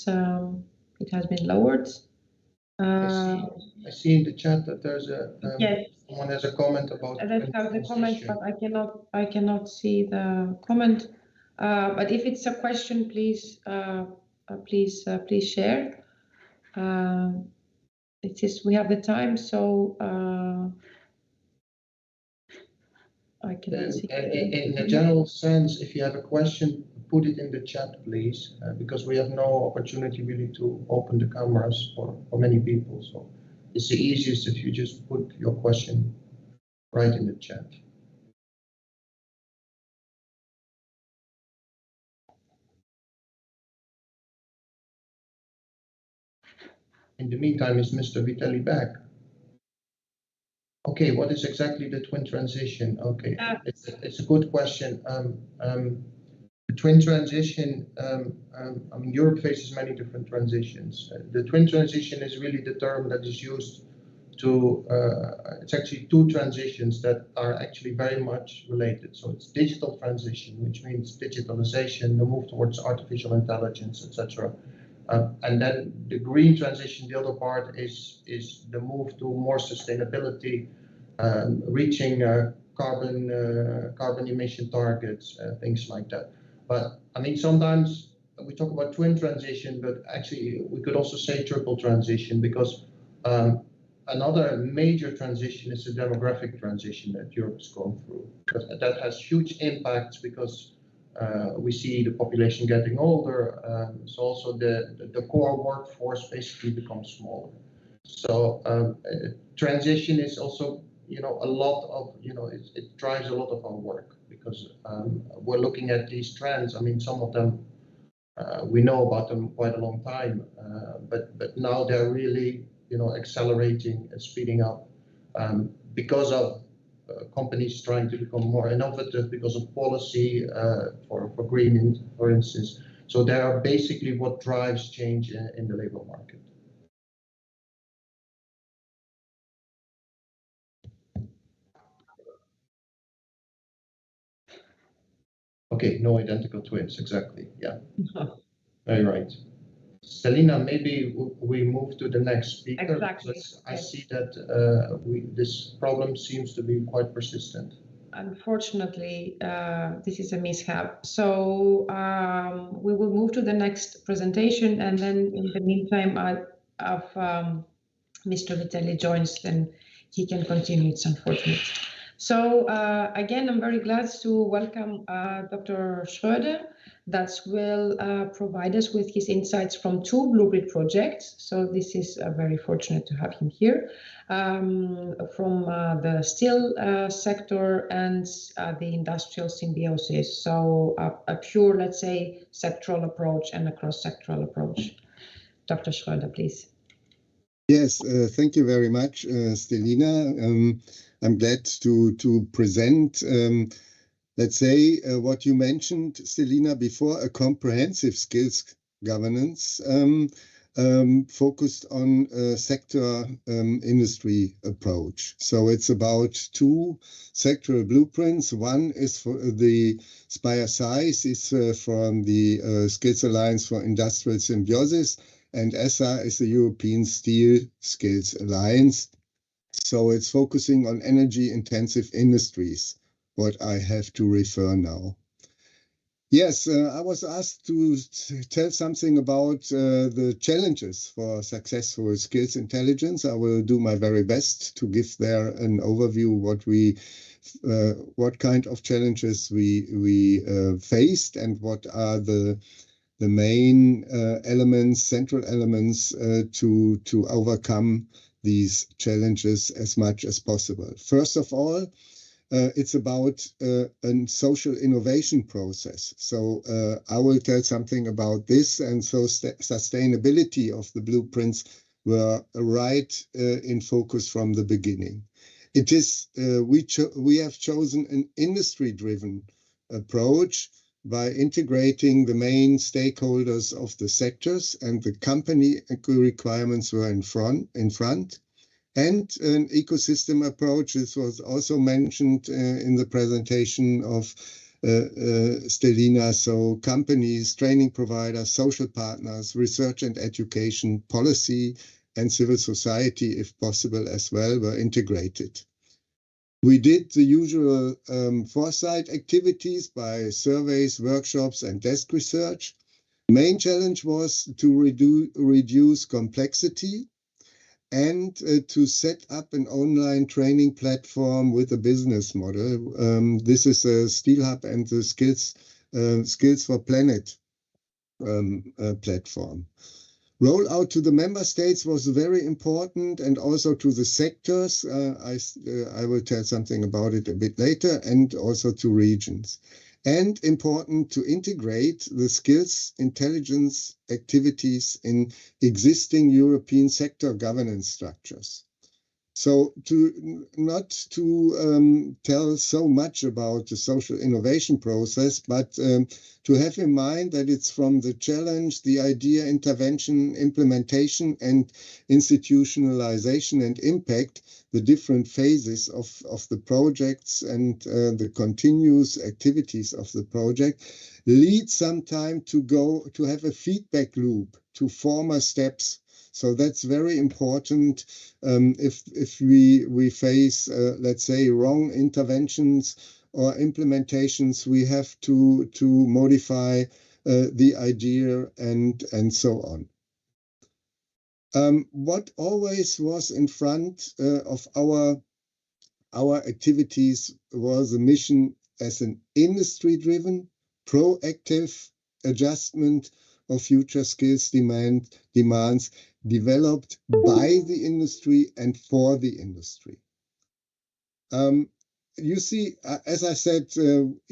has been lowered. I see in the chat that there's Yes. someone has a comment about I don't have the comment, but I cannot see the comment. But if it's a question, please please share. It is we have the time, so I cannot see. In a general sense, if you have a question, put it in the chat, please, because we have no opportunity really to open the cameras for many people. So it's the easiest if you just put your question right in the chat. In the meantime, is Mr. Vitelli back? Okay, what is exactly the twin transition? Okay, it's a good question. The twin transition, I mean, Europe faces many different transitions. The twin transition is really the term that is used to, it's actually two transitions that are actually very much related. So it's digital transition, which means digitalization, the move towards artificial intelligence, etc. And then the green transition, the other part is the move to more sustainability, reaching carbon emission targets, things like that. But I mean, sometimes we talk about twin transition, but actually we could also say triple transition, because another major transition is the demographic transition that Europe's gone through. That has huge impacts because we see the population getting older, so also the core workforce basically becomes smaller. So transition is also, you know, a lot of, you know, it drives a lot of our work, because we're looking at these trends. I mean, some of them we know about them quite a long time, but now they're really, you know, accelerating and speeding up because of companies trying to become more innovative, because of policy for green, for instance. So they are basically what drives change in the labor market. Okay, no identical twins, exactly. Yeah, very right. Selina, maybe we move to the next speaker. Exactly. I see that this problem seems to be quite persistent. Unfortunately, this is a mishap. So we will move to the next presentation, and then in the meantime, if Mr. Vitelli joins, then he can continue. It's unfortunate. So again, I'm very glad to welcome Dr. Schröder that will provide us with his insights from two Blueprint projects. So this is very fortunate to have him here from the steel sector and the industrial symbiosis. So a pure, let's say, sectoral approach and a cross-sectoral approach. Dr. Schröder, please. Yes, thank you very much, Stelina. I'm glad to present, let's say, what you mentioned, Stelina, before, a comprehensive skills governance focused on a sector industry approach. So it's about two sectoral blueprints. One is for the SPIRE-SIZE, is from the Skills Alliance for Industrial Symbiosis, and ESSA is the European Steel Skills Alliance. So it's focusing on energy-intensive industries, what I have to refer now. Yes, I was asked to tell something about the challenges for successful skills intelligence. I will do my very best to give there an overview what kind of challenges we faced and what are the main elements, central elements to overcome these challenges as much as possible. First of all, it's about a social innovation process. So I will tell something about this, and so sustainability of the blueprints were right in focus from the beginning. It is we have chosen an industry-driven approach by integrating the main stakeholders of the sectors, and the company requirements were in front. And an ecosystem approach. This was also mentioned in the presentation of Stelina. So companies, training providers, social partners, research and education, policy, and civil society, if possible as well, were integrated. We did the usual foresight activities by surveys, workshops, and desk research. Main challenge was to reduce complexity and to set up an online training platform with a business model. This is a Cedefop and the Skills for Planet platform. Rollout to the member states was very important, and also to the sectors. I will tell something about it a bit later, and also to regions. And important to integrate the skills intelligence activities in existing European sector governance structures. So not to tell so much about the social innovation process, but to have in mind that it's from the challenge, the idea, intervention, implementation, and institutionalization and impact, the different phases of the projects and the continuous activities of the project lead sometime to have a feedback loop to former steps. So that's very important. If we face, let's say, wrong interventions or implementations, we have to modify the idea and so on. What always was in front of our activities was a mission as an industry-driven, proactive adjustment of future skills demands developed by the industry and for the industry. You see, as I said,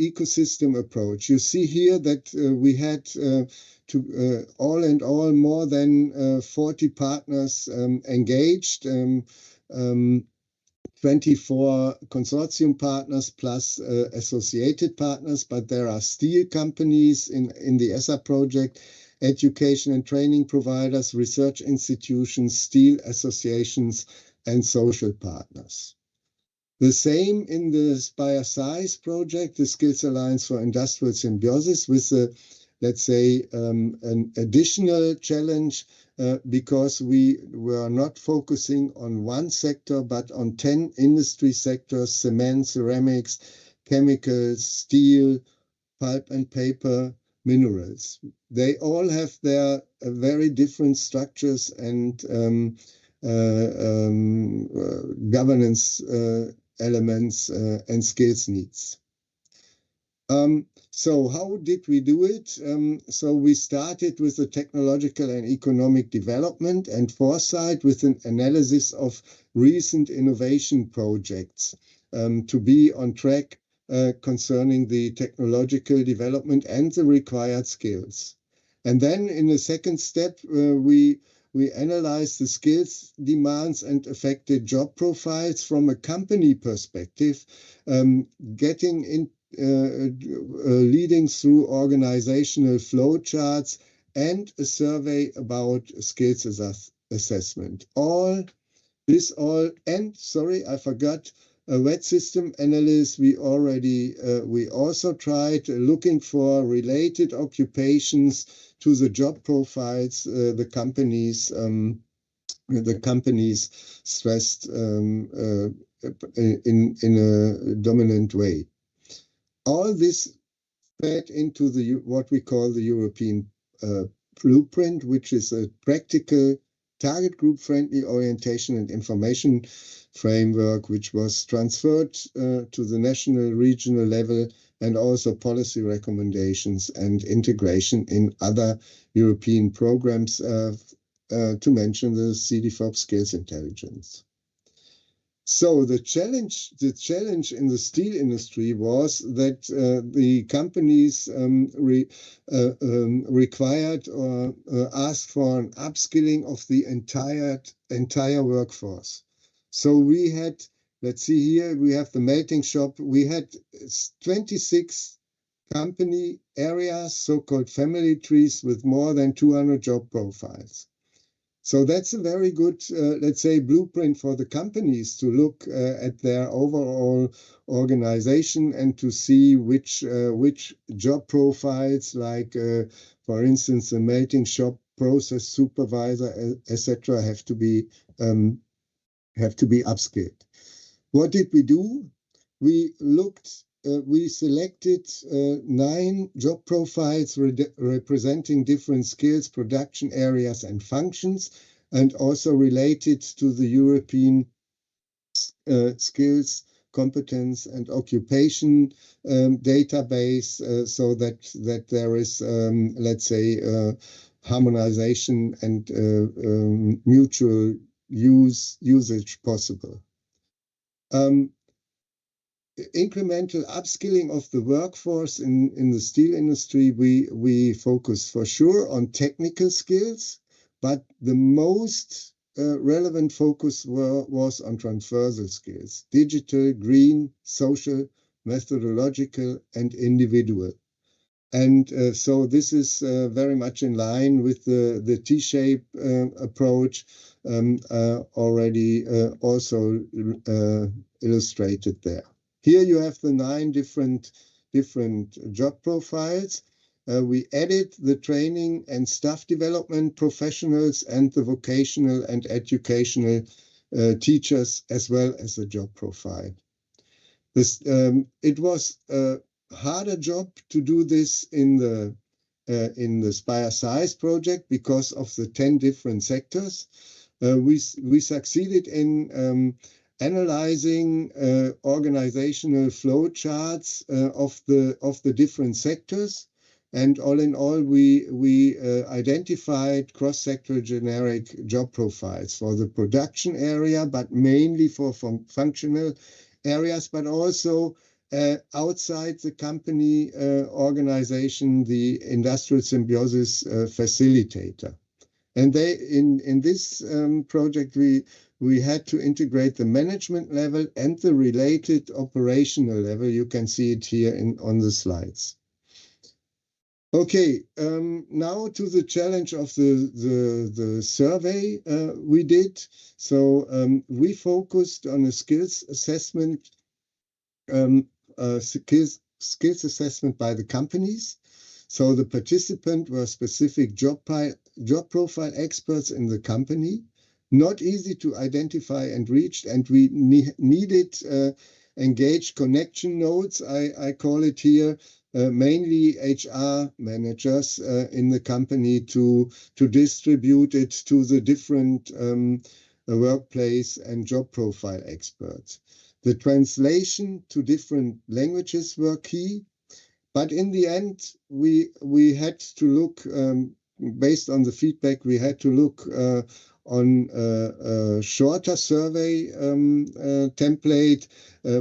ecosystem approach. You see here that we had to all in all more than 40 partners engaged, 24 consortium partners plus associated partners, but there are steel companies in the ESSA project, education and training providers, research institutions, steel associations, and social partners. The same in the SPIRE-SIZE project, the Skills Alliance for Industrial Symbiosis, with let's say, an additional challenge because we were not focusing on one sector, but on 10 industry sectors: cement, ceramics, chemicals, steel, pulp and paper, minerals. They all have their very different structures and governance elements and skills needs. So how did we do it? So we started with the technological and economic development and foresight with an analysis of recent innovation projects to be on track concerning the technological development and the required skills. And then in the second step, we analyzed the skills demands and affected job profiles from a company perspective, getting in leading through organizational flow charts and a survey about skills assessment. And sorry, I forgot a wet system analysis. We also tried looking for related occupations to the job profiles the companies stressed in a dominant way. All this fed into what we call the European blueprint, which is a practical, target group friendly orientation and information framework, which was transferred to the national, regional level, and also policy recommendations and integration in other European programs, to mention the Cedefop Skills Intelligence. So the challenge in the steel industry was that the companies required or asked for an upskilling of the entire workforce. So we had, let's see here, we have the melting shop. We had 26 company areas, so-called family trees, with more than 200 job profiles. So that's a very good, let's say, blueprint for the companies to look at their overall organization and to see which job profiles, like, for instance, the melting shop process supervisor, etc., have to be upskilled. What did we do? We selected 9 job profiles representing different skills, production areas, and functions, and also related to the European skills, competence, and occupation database, so that there is, let's say, harmonization and mutual usage possible. Incremental upskilling of the workforce in the steel industry, we focus for sure on technical skills, but the most relevant focus was on transversal skills: digital, green, social, methodological, and individual. And so this is very much in line with the T-shape approach already also illustrated there. Here you have the 9 different job profiles. We added the training and staff development professionals and the vocational and educational teachers, as well as the job profile. It was a harder job to do this in the Spire Size project because of the 10 different sectors. We succeeded in analyzing organizational flow charts of the different sectors, and all in all, we identified cross-sector generic job profiles for the production area, but mainly for functional areas, but also outside the company organization, the industrial symbiosis facilitator. And in this project, we had to integrate the management level and the related operational level. You can see it here on the slides. Okay, now to the challenge of the survey we did. So we focused on a skills assessment, skills assessment by the companies. So the participant were specific job profile experts in the company, not easy to identify and reach, and we needed engaged connection nodes, I call it here, mainly HR managers in the company to distribute it to the different workplace and job profile experts. The translation to different languages were key. But in the end, we had to look, based on the feedback, we had to look on a shorter survey template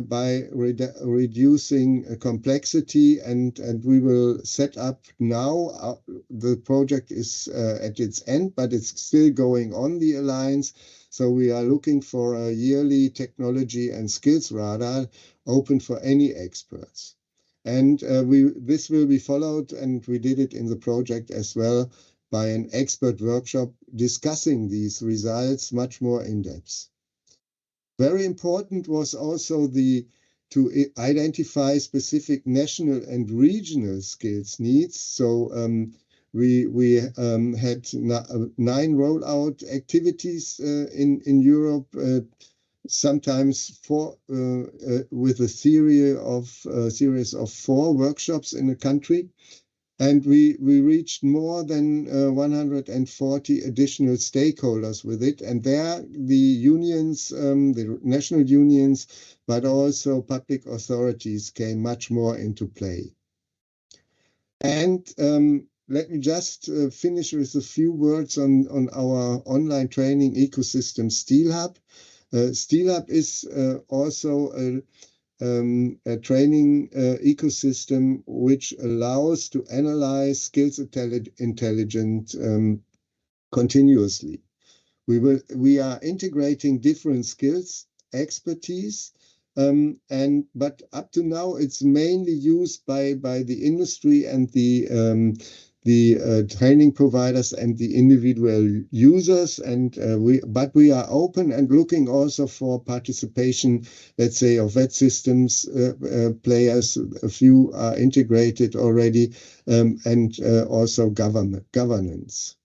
by reducing complexity, and we will set up now. The project is at its end, but it's still going on, the Alliance. So we are looking for a yearly technology and skills radar open for any experts. And this will be followed, and we did it in the project as well, by an expert workshop discussing these results much more in depth. Very important was also to identify specific national and regional skills needs. So we had 9 rollout activities in Europe, sometimes with a series of 4 workshops in a country. And we reached more than 140 additional stakeholders with it. And there the unions, the national unions, but also public authorities came much more into play. And let me just finish with a few words on our online training ecosystem, Cedefop. Cedefop is also a training ecosystem which allows to analyze skills intelligence continuously. We are integrating different skills, expertise, but up to now it's mainly used by the industry and the training providers and the individual users, and but we are open and looking also for participation, let's say, of vet systems players. A few are integrated already, and also governance.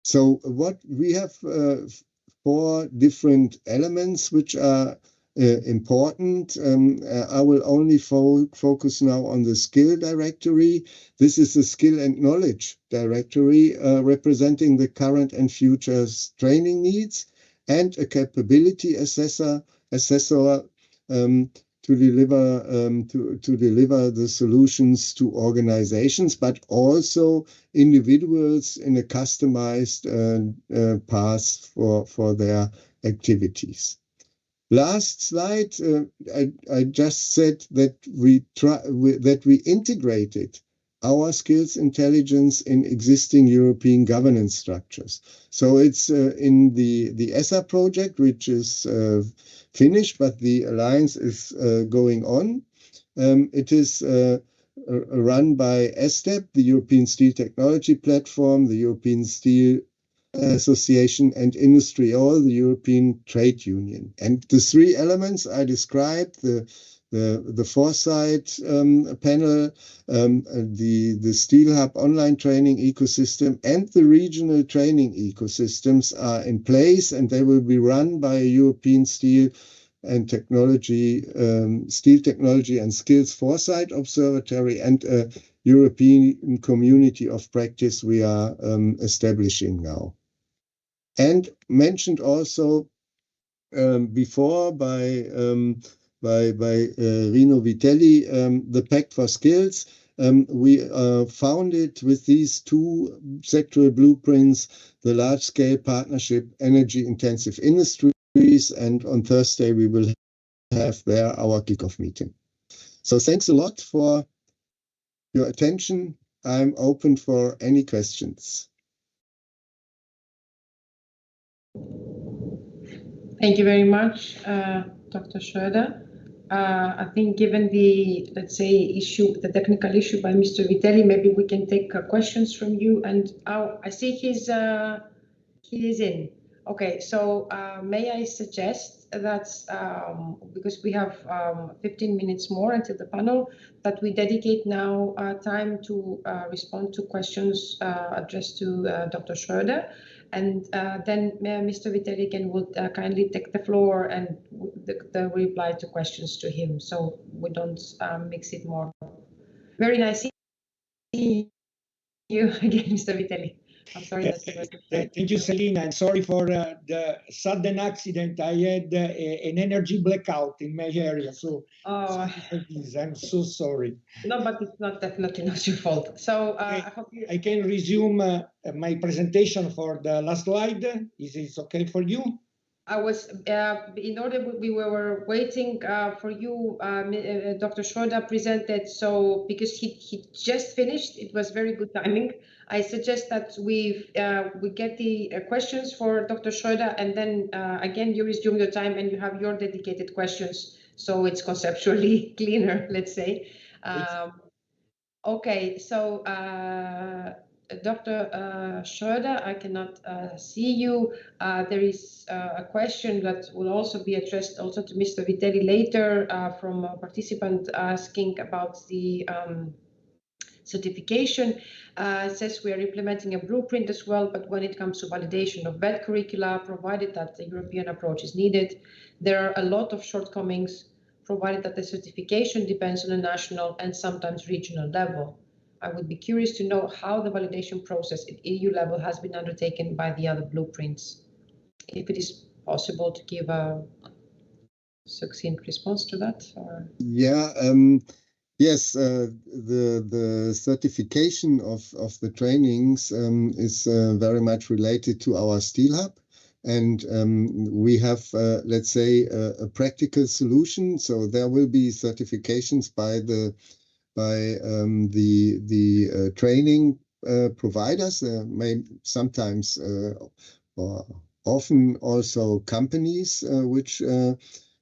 So what we have 4 different elements which are important. I will only focus now on the skill directory. This is a skill and knowledge directory representing the current and future training needs, and a capability assessor to deliver the solutions to organizations, but also individuals in a customized path for their activities. Last slide, I just said that we integrated our skills intelligence in existing European governance structures. So it's in the ESSA project, which is finished, but the Alliance is going on. It is run by ESTEP, the European Steel Technology Platform, the European Steel Association, and Industrial, the European Trade Union. And the 3 elements I described, the foresight panel, the Cedefop online training ecosystem, and the regional training ecosystems are in place, and they will be run by a European Steel Technology and Skills Foresight Observatory, and a European community of practice we are establishing now. And mentioned also before by Rino Vitelli, the Pact for Skills. We founded with these 2 sectoral blueprints the large-scale partnership energy-intensive industries, and on Thursday we will have there our kickoff meeting. So thanks a lot for your attention. I'm open for any questions. Thank you very much, Dr. Schröder. I think given the, let's say, the technical issue by Mr. Vitelli, maybe we can take questions from you. And I see he is in. Okay, so may I suggest that, because we have 15 minutes more until the panel, that we dedicate now time to respond to questions addressed to Dr. Schröder. And then Mr. Vitelli will kindly take the floor and the reply to questions to him, so we don't mix it more. Very nice seeing you again, Mr. Vitelli. I'm sorry that you were disturbed. Thank you, Selina, and sorry for the sudden accident. I had an energy blackout in my area, so Oh, I'm so sorry. no, but it's not definitely not your fault. So I hope you. I can resume my presentation for the last slide. Is it okay for you? I was, in order, we were waiting for you, Dr. Schroeder presented, so because he just finished, it was very good timing. I suggest that we get the questions for Dr. Schroeder, and then again, you resume your time and you have your dedicated questions, so it's conceptually cleaner, let's say. Okay, so Dr. Schroeder, I cannot see you. There is a question that will also be addressed also to Mr. Vitelli later from a participant asking about the certification. It says we are implementing a blueprint as well, but when it comes to validation of VET curricula, provided that the European approach is needed, there are a lot of shortcomings, provided that the certification depends on a national and sometimes regional level. I would be curious to know how the validation process at EU level has been undertaken by the other blueprints. If it is possible to give a succinct response to that? Or? Yeah, yes, the certification of the trainings is very much related to our Steel Hub. And we have, let's say, a practical solution. So there will be certifications by the training providers, may sometimes or often also companies which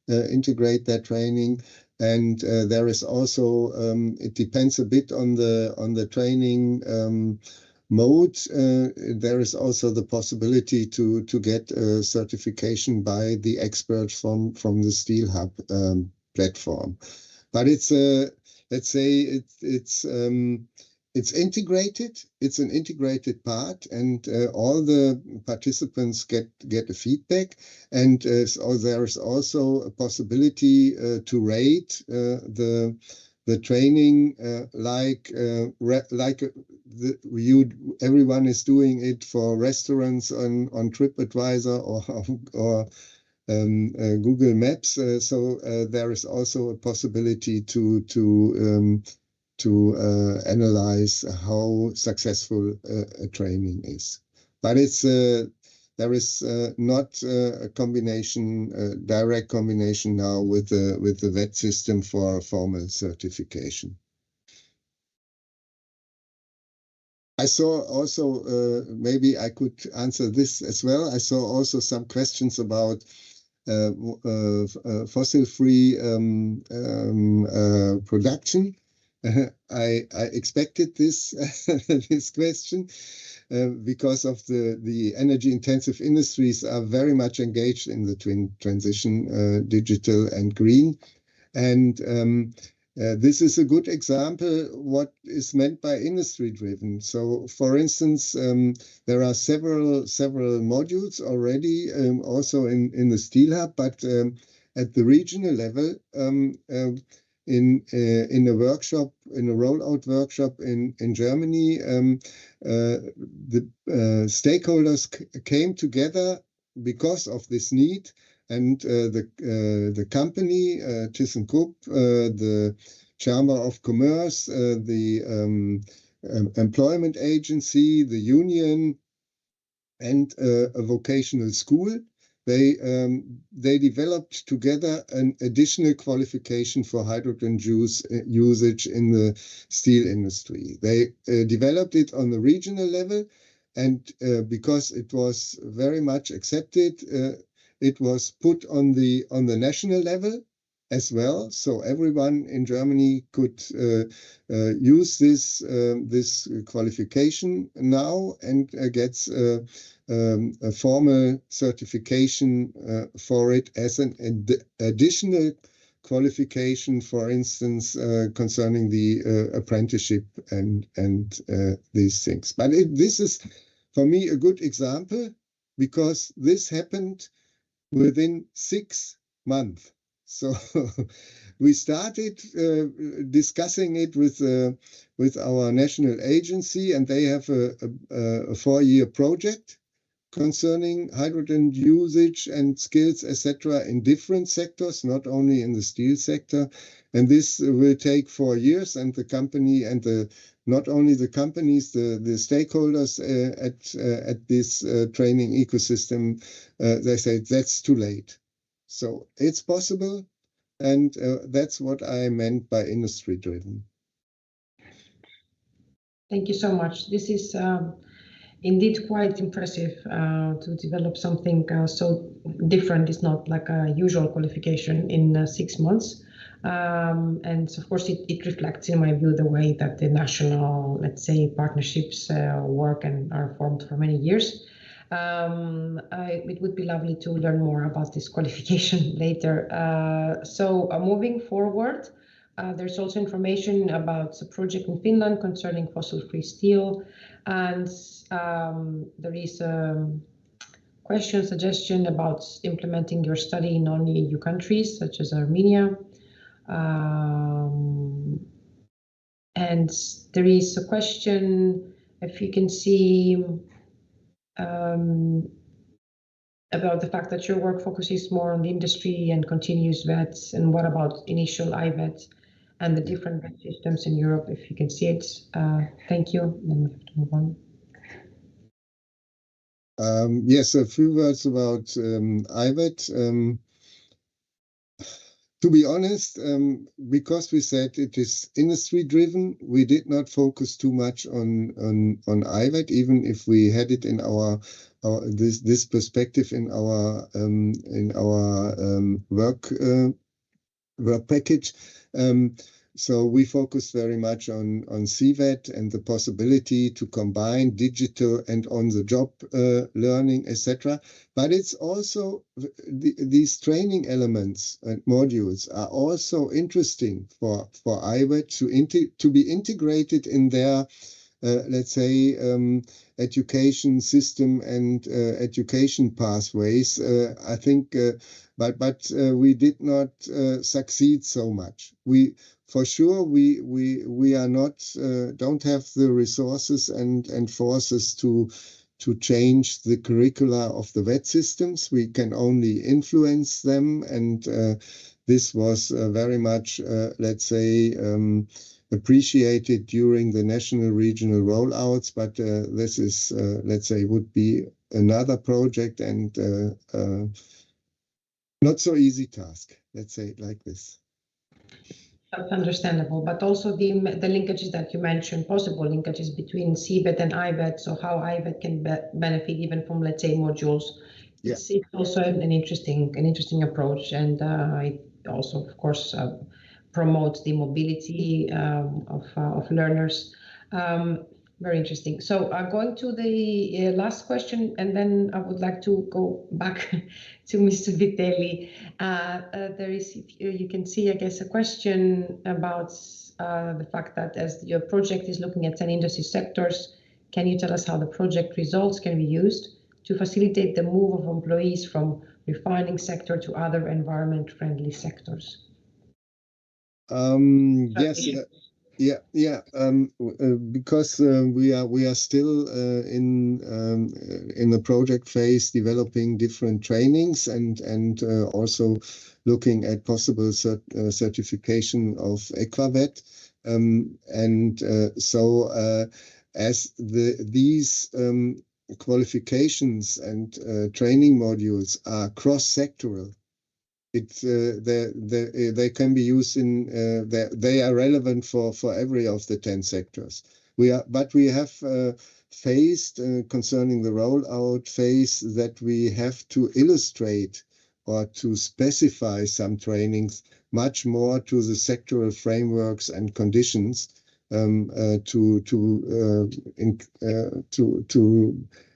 integrate that training. And there is also it depends a bit on the training mode. There is also the possibility to get a certification by the experts from the Steel Hub platform. But it's let's say it's integrated. It's an integrated part, and all the participants get a feedback. And so there is also a possibility to rate the training everyone is doing it for restaurants on TripAdvisor or Google Maps. So there is also a possibility to analyze how successful a training is. But it's there is not a combination, direct combination now with the VET system for formal certification. I saw also, maybe I could answer this as well. I saw also some questions about fossil-free production. I expected this this question because of the energy-intensive industries are very much engaged in the twin transition, digital and green, and this is a good example what is meant by industry-driven. So, for instance, there are several modules already also in the Steel Hub, but at the regional level, in a workshop, in a rollout workshop in Germany, the stakeholders came together because of this need. And the company, ThyssenKrupp, the Chamber of Commerce, the employment agency, the union, and a vocational school, they developed together an additional qualification for hydrogen usage in the steel industry. They developed it on the regional level, and because it was very much accepted, it was put on the national level as well, so everyone in Germany could use this qualification now and gets a formal certification for it as an additional qualification, for instance, concerning the apprenticeship and these things. But this is, for me, a good example because this happened within 6 months. So we started discussing it with our national agency, and they have a 4-year project concerning hydrogen usage and skills, etc., in different sectors, not only in the steel sector. And this will take 4 years, and the company and not only the companies, the stakeholders at this training ecosystem, they say that's too late. So it's possible, and that's what I meant by industry-driven. Thank you so much. This is indeed quite impressive to develop something so different. It's not like a usual qualification in 6 months. And of course, it reflects, in my view, the way that the national, let's say, partnerships work and are formed for many years. It would be lovely to learn more about this qualification later. So moving forward, there's also information about the project in Finland concerning fossil-free steel, and there is a question suggestion about implementing your study in non-EU countries such as Armenia. And there is a question, if you can see, about the fact that your work focuses more on the industry and continuous VETs, and what about initial IVET and the different VET systems in Europe, if you can see it. Thank you. Then we have to move on. Yes, a few words about IVET. To be honest, because we said it is industry-driven, we did not focus too much on IVET, even if we had it in our this perspective in our work package. So we focus very much on CVET and the possibility to combine digital and on-the-job learning, etc. But it's also these training elements and modules are also interesting for IVET to be integrated in their let's say education system and education pathways. I think, but we did not succeed so much. For sure, we are not don't have the resources and forces to change the curricula of the VET systems. We can only influence them, and this was very much, let's say, appreciated during the national regional rollouts. But this is, let's say, would be another project and not so easy task. Let's say it like this. That's understandable, but also the linkages that you mentioned, possible linkages between CVET and IVET, so how IVET can benefit even from, let's say, modules. Yeah. It's also an interesting approach, and it also, of course, promotes the mobility of learners. Very interesting. So going to the last question, and then I would like to go back to Mr. Vitelli. There is, you can see, I guess, a question about the fact that as your project is looking at 10 industry sectors, can you tell us how the project results can be used to facilitate the move of employees from refining sector to other environment-friendly sectors? Yes. Yeah. Because we are still in the project phase, developing different trainings and also looking at possible certification of EquaVET. So as these qualifications and training modules are cross-sectoral, they can be used in they are relevant for every of the 10 sectors. We have faced concerning the rollout phase that we have to illustrate or to specify some trainings much more to the sectoral frameworks and conditions to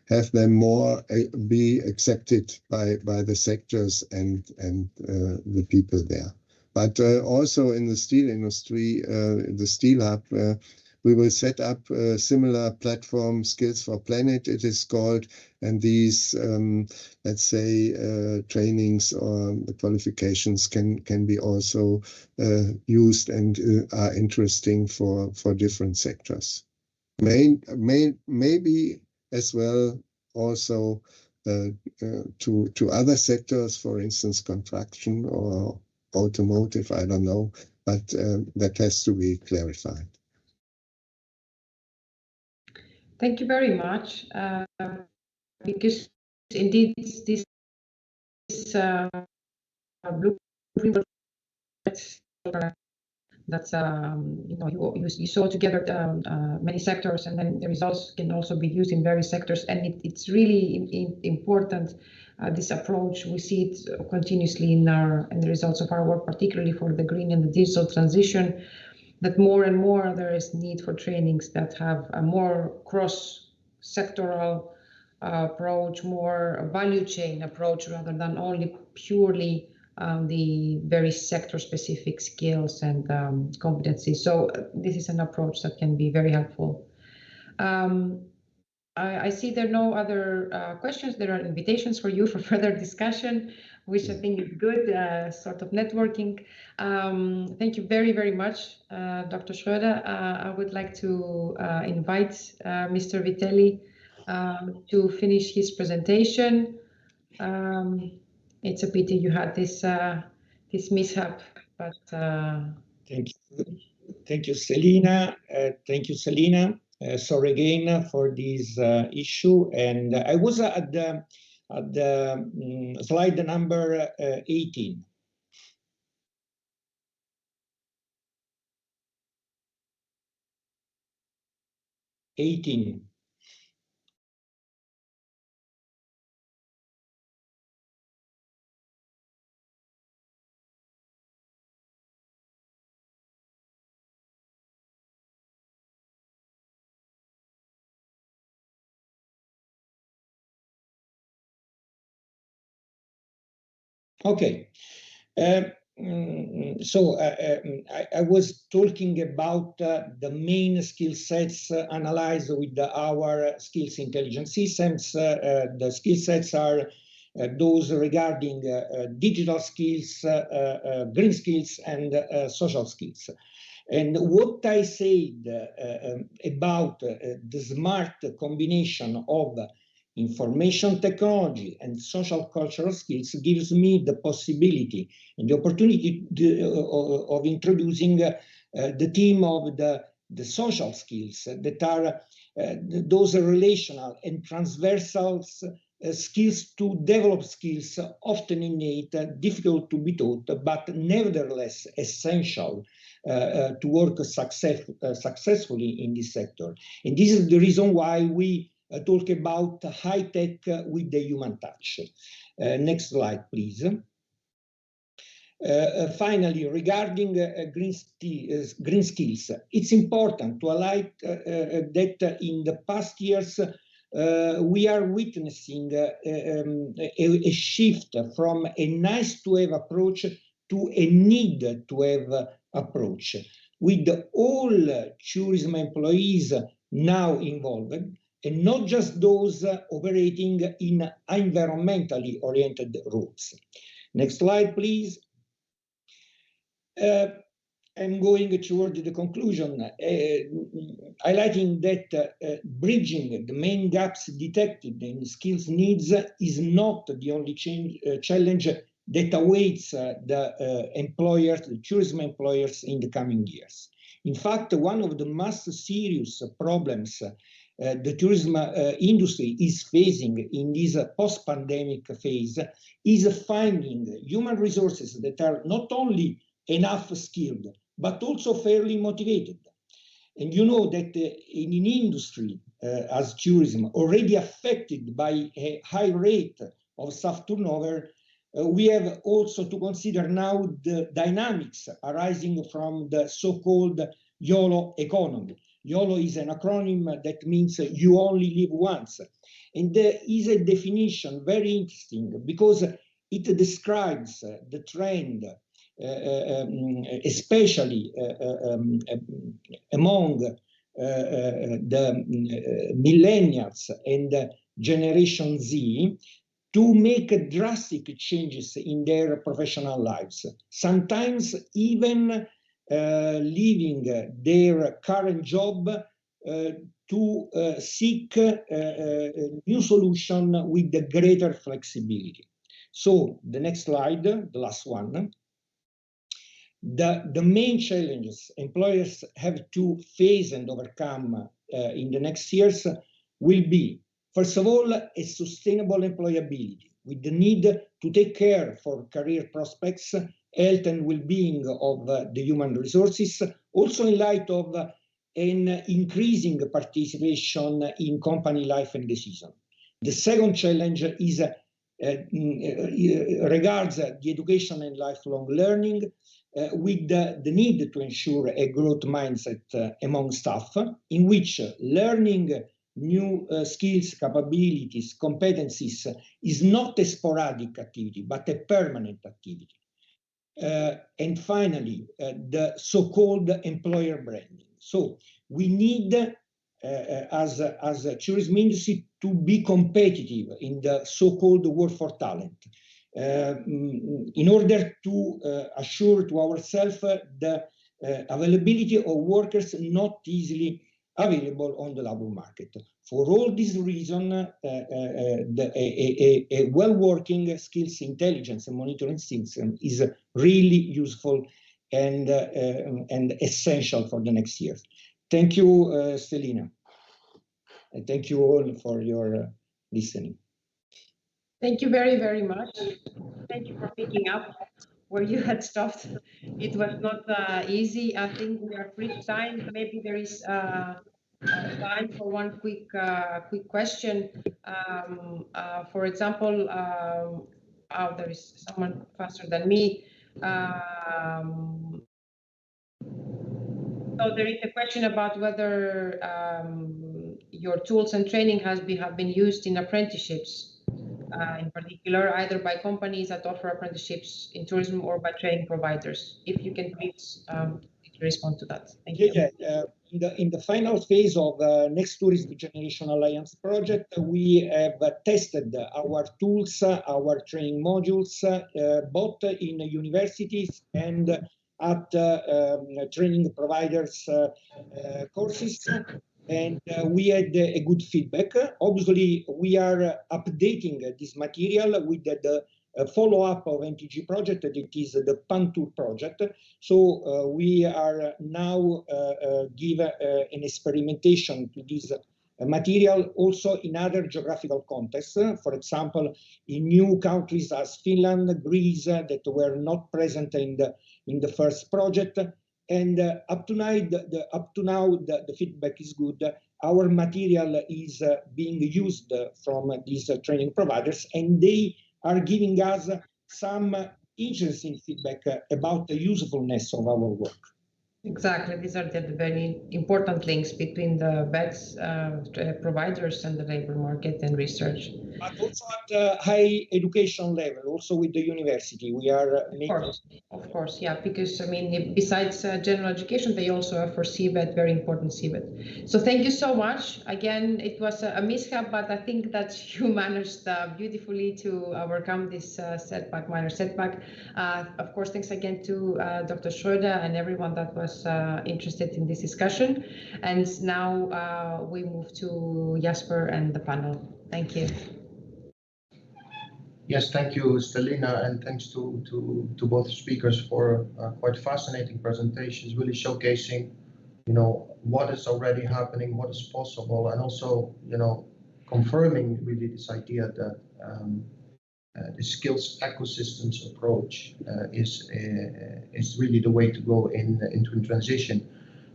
have them more be accepted by the sectors and the people there. But also in the steel industry, the Steel Hub, we will set up a similar platform, Skills for Planet it is called, and these, let's say, trainings or qualifications can be also used and are interesting for different sectors. Maybe as well also to other sectors, for instance, construction or automotive, I don't know, but that has to be clarified. Thank you very much. Because indeed this blueprint that's you saw together many sectors, and then the results can also be used in various sectors, and it's really important. This approach, we see it continuously in the results of our work, particularly for the green and the digital transition, that more and more there is need for trainings that have a more cross-sectoral approach, more value chain approach, rather than only purely the very sector-specific skills and competencies. So this is an approach that can be very helpful. I see there are no other questions. There are invitations for you for further discussion, which I think is good, sort of networking. Thank you very, very much, Dr. Schröder. I would like to invite Mr. Vitelli to finish his presentation. It's a pity you had this mishap, but thank you, Selina. Thank you, Selina. Sorry again for this issue. And I was at the slide number 18. Okay. So I was talking about the main skill sets analyzed with our skills intelligence systems. The skill sets are those regarding digital skills, green skills, and social skills. And what I said about the smart combination of information technology and social cultural skills gives me the possibility and the opportunity of introducing the theme of the social skills that are those relational and transversal skills to develop skills often innate, difficult to be taught, but nevertheless essential to work successfully in this sector. And this is the reason why we talk about high tech with the human touch. Next slide, please. Finally, regarding green skills, it's important to highlight that in the past years, we are witnessing a shift from a nice-to-have approach to a need-to-have approach, with all tourism employees now involved, and not just those operating in environmentally oriented routes. Next slide, please. I'm going toward the conclusion, highlighting that bridging the main gaps detected in skills needs is not the only challenge that awaits the employers, the tourism employers, in the coming years. In fact, one of the most serious problems the tourism industry is facing in this post-pandemic phase is finding human resources that are not only enough skilled, but also fairly motivated. And you know that in an industry as tourism, already affected by a high rate of staff turnover, we have also to consider now the dynamics arising from the so-called YOLO economy. YOLO is an acronym that means you only live once. And there is a definition very interesting because it describes the trend, especially among the millennials and Generation Z to make drastic changes in their professional lives, sometimes even leaving their current job to seek a new solution with the greater flexibility. So the next slide, the last one. The main challenges employers have to face and overcome in the next years will be, first of all, a sustainable employability with the need to take care for career prospects, health and well-being of the human resources, also in light of an increasing participation in company life and decision. The second challenge is regards the education and lifelong learning, with the need to ensure a growth mindset among staff, in which learning new skills, capabilities, competencies is not a sporadic activity, but a permanent activity. And finally, the so-called employer branding. So we need, as a tourism industry, to be competitive in the so-called war for talent, in order to assure to ourselves the availability of workers not easily available on the labor market. For all these reasons, a well-working skills intelligence and monitoring system is really useful and essential for the next years. Thank you, Stelina. And thank you all for your listening. Thank you very, very much. Thank you for picking up where you had stopped. It was not easy. I think we are free time. Maybe there is time for one quick question. For example, there is someone faster than me. So there is a question about whether your tools and training have been used in apprenticeships. In particular, either by companies that offer apprenticeships in tourism or by training providers. If you can please respond to that. Thank you. In the final phase of Next Tourism Generation Alliance project, we have tested our tools, our training modules, both in universities and at training providers courses. And we had a good feedback. Obviously, we are updating this material with the follow-up of NTG project, that it is the PANTOUR project. So we are now give an experimentation to this material also in other geographical contexts. For example, in new countries as Finland, Greece, that were not present in the first project. And up to now, the feedback is good. Our material is being used from these training providers, and they are giving us some interesting feedback about the usefulness of our work. Exactly. These are the very important links between the BECS providers and the labor market and research. But also at the high education level, also with the university, we are making... Of course, yeah, because I mean, besides general education, they also offer CBET, very important CBET. So thank you so much. Again, it was a mishap, but I think that you managed beautifully to overcome this minor setback. Of course, thanks again to Dr. Schroeder and everyone that was interested in this discussion. And now we move to Jasper and the panel. Thank you. Yes, thank you, Stelina, and thanks to both speakers for quite fascinating presentations, really showcasing, what is already happening, what is possible, and also, confirming really this idea that the skills ecosystems approach is really the way to go into transition.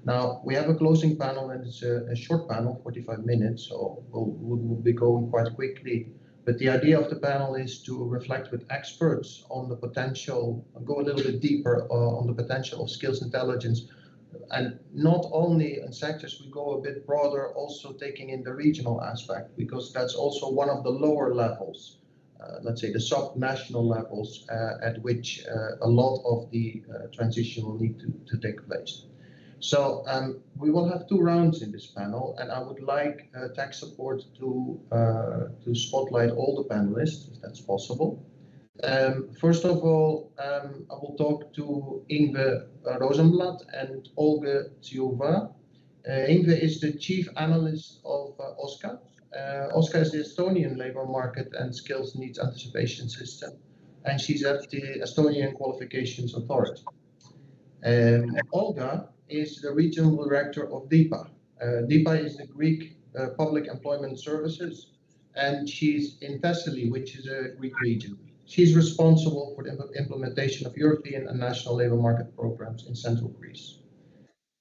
Now, we have a closing panel, and it's a short panel, 45 minutes, so we'll be going quite quickly. But the idea of the panel is to reflect with experts on the potential, go a little bit deeper on the potential of skills intelligence, and not only in sectors, we go a bit broader, also taking in the regional aspect, because that's also one of the lower levels, let's say the sub-national levels at which a lot of the transition will need to take place. So we will have 2 rounds in this panel, and I would like tech support to spotlight all the panelists, if that's possible. First of all, I will talk to Ingve Rosenblatt and Olga Tsiova. Ingve is the chief analyst of OSKA. OSKA is the Estonian labor market and skills needs anticipation system, and she's at the Estonian Qualifications Authority. Olga is the regional director of DIPA. DIPA is the Greek Public Employment Services, and she's in Thessaly, which is a Greek region. She's responsible for the implementation of European and national labor market programs in central Greece.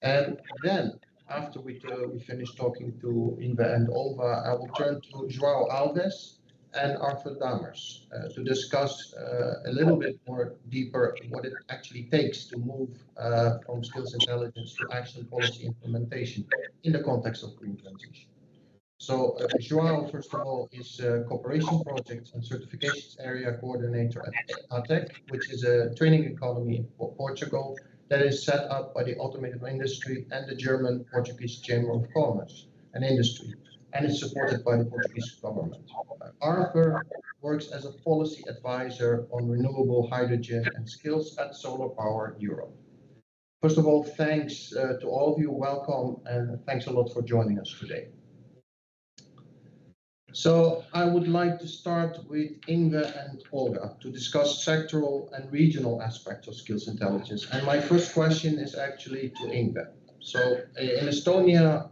And then, after we finish talking to Ingve and Olga, I will turn to João Alves and Arthur Dammers to discuss a little bit more deeper what it actually takes to move from skills intelligence to action policy implementation in the context of green transition. So João, first of all, is a cooperation projects and certifications area coordinator at ATEC, which is a training economy in Portugal that is set up by the automotive industry and the German-Portuguese Chamber of Commerce and Industry, and is supported by the Portuguese government. Arthur works as a policy advisor on renewable hydrogen and skills at Solar Power Europe. First of all, thanks to all of you, welcome, and thanks a lot for joining us today. So I would like to start with Ingve and Olga to discuss sectoral and regional aspects of skills intelligence. And my first question is actually to Ingve. So in Estonia,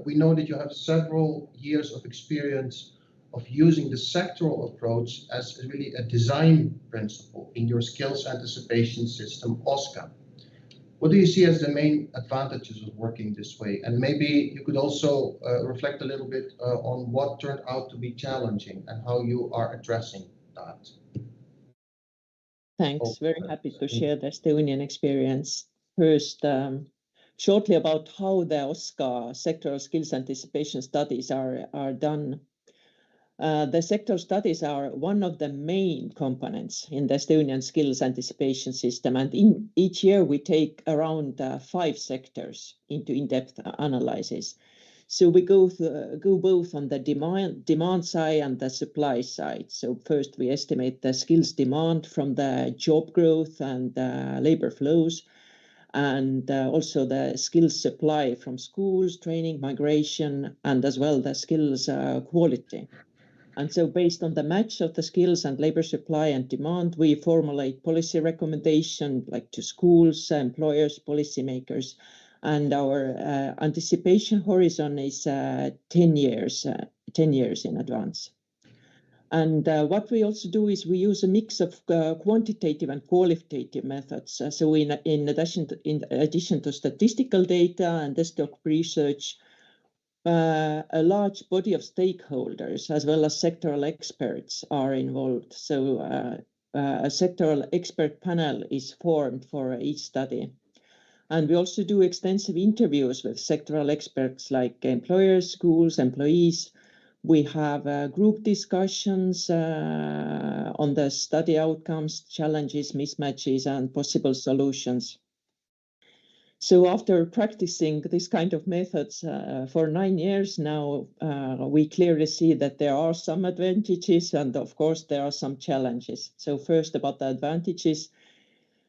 we know that you have several years of experience of using the sectoral approach as really a design principle in your skills anticipation system, OSKA. What do you see as the main advantages of working this way? And maybe you could also reflect a little bit on what turned out to be challenging and how you are addressing that. Thanks. Very happy to share the Estonian experience. First, shortly about how the OSKA sectoral skills anticipation studies are done. The sectoral studies are one of the main components in the Estonian skills anticipation system, and in each year we take around 5 sectors into in-depth analysis. So we go both on the demand side and the supply side. So first we estimate the skills demand from the job growth and labor flows, and also the skills supply from schools, training, migration, and as well the skills quality. And so based on the match of the skills and labor supply and demand, we formulate policy recommendation like to schools, employers, policymakers, and our anticipation horizon is 10 years in advance. And what we also do is we use a mix of quantitative and qualitative methods. So in addition to statistical data and desktop research, a large body of stakeholders as well as sectoral experts are involved. So a sectoral expert panel is formed for each study. And we also do extensive interviews with sectoral experts like employers, schools, employees. We have group discussions on the study outcomes, challenges, mismatches, and possible solutions. So after practicing this kind of methods for 9 years now, we clearly see that there are some advantages and of course there are some challenges. So first about the advantages,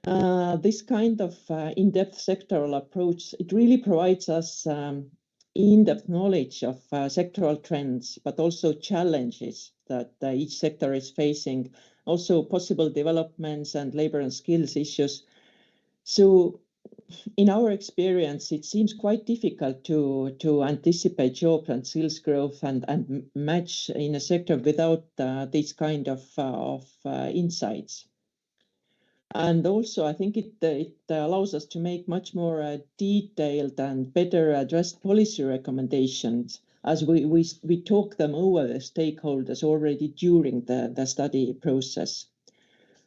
this kind of in-depth sectoral approach, it really provides us in-depth knowledge of sectoral trends, but also challenges that each sector is facing, also possible developments and labor and skills issues. So in our experience, it seems quite difficult to anticipate job and skills growth and match in a sector without this kind of insights. And also, I think it allows us to make much more detailed and better addressed policy recommendations as we talk them over the stakeholders already during the study process.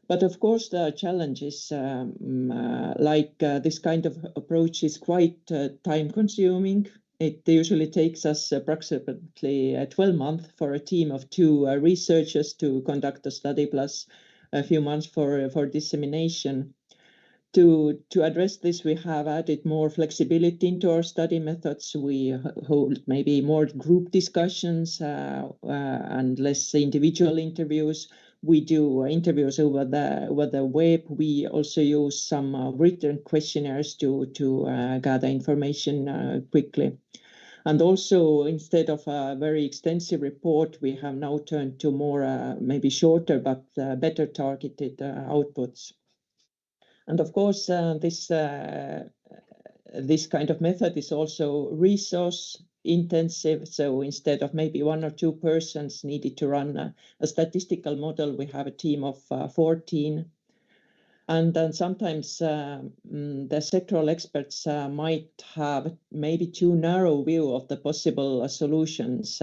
But of course, there are challenges like this kind of approach is quite time consuming. It usually takes us approximately 12 months for a team of 2 researchers to conduct a study plus a few months for dissemination. To address this, we have added more flexibility into our study methods. We hold maybe more group discussions and less individual interviews. We do interviews over the web. We also use some written questionnaires to gather information quickly. And also, instead of a very extensive report, we have now turned to more maybe shorter but better targeted outputs. And of course, this kind of method is also resource intensive. So instead of maybe 1 or 2 persons needed to run a statistical model, we have a team of 14. And then sometimes the sectoral experts might have maybe too narrow view of the possible solutions.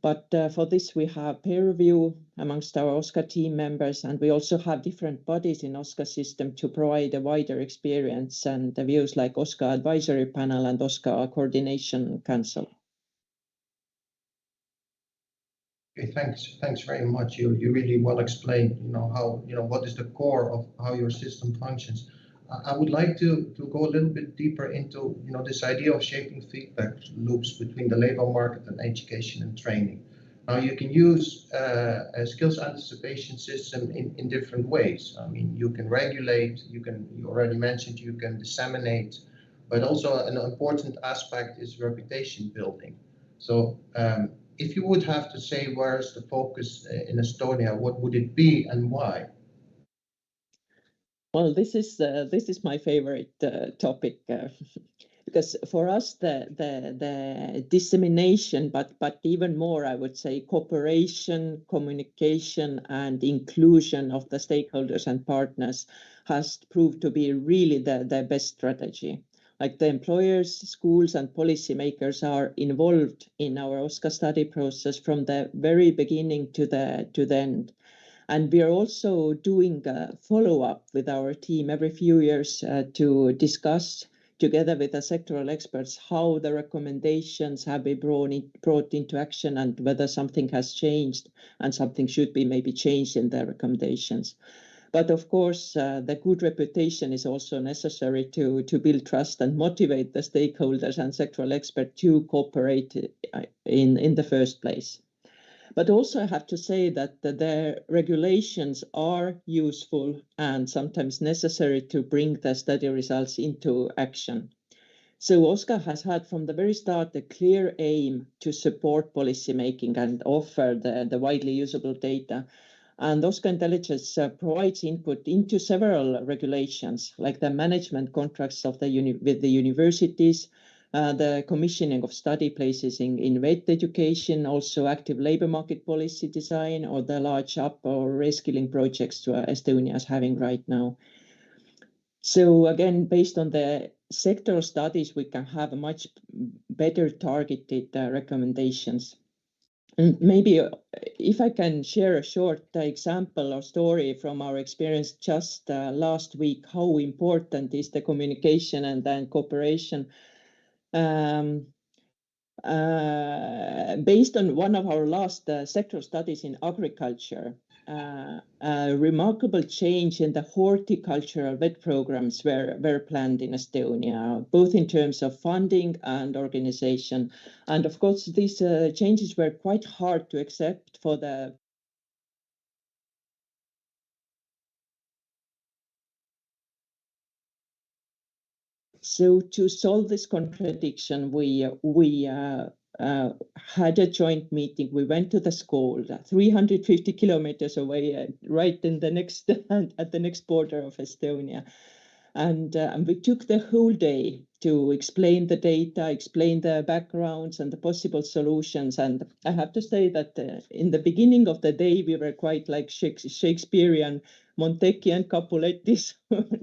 But for this, we have peer review amongst our OSCA team members, and we also have different bodies in OSCA system to provide a wider experience and the views like OSCA Advisory Panel and OSCA Coordination Council. Okay, thanks very much. You really well explained, how, what is the core of how your system functions. I would like to go a little bit deeper into, this idea of shaping feedback loops between the labor market and education and training. Now, you can use a skills anticipation system in different ways. I mean, you can regulate, you already mentioned, you can disseminate, but also an important aspect is reputation building. So if you would have to say where's the focus in Estonia, what would it be and why? Well, this is my favorite topic because for us the dissemination, but even more, I would say, cooperation, communication, and inclusion of the stakeholders and partners has proved to be really the best strategy. Like the employers, schools, and policymakers are involved in our OSCA study process from the very beginning to the end. And we are also doing a follow-up with our team every few years to discuss together with the sectoral experts how the recommendations have been brought into action and whether something has changed and something should be maybe changed in the recommendations. But of course, the good reputation is also necessary to build trust and motivate the stakeholders and sectoral experts to cooperate in the first place. But also I have to say that the regulations are useful and sometimes necessary to bring the study results into action. So OSCA has had from the very start a clear aim to support policymaking and offer the widely usable data. And OSCA Intelligence provides input into several regulations, like the management contracts with the universities, the commissioning of study places in vet education, also active labor market policy design, or the large up or reskilling projects Estonia is having right now. So again, based on the sectoral studies, we can have a much better targeted recommendations. And maybe if I can share a short example or story from our experience just last week, how important is the communication and then cooperation. Based on one of our last sectoral studies in agriculture, a remarkable change in the horticultural vet programs were planned in Estonia, both in terms of funding and organization. And of course, these changes were quite hard to accept for the So to solve this contradiction, we had a joint meeting. We went to the school 350 kilometers away, right in the next at the next border of Estonia. And we took the whole day to explain the data, explain the backgrounds and the possible solutions. And I have to say that in the beginning of the day, we were quite like Shakespearean, Montecchi and Capuletti,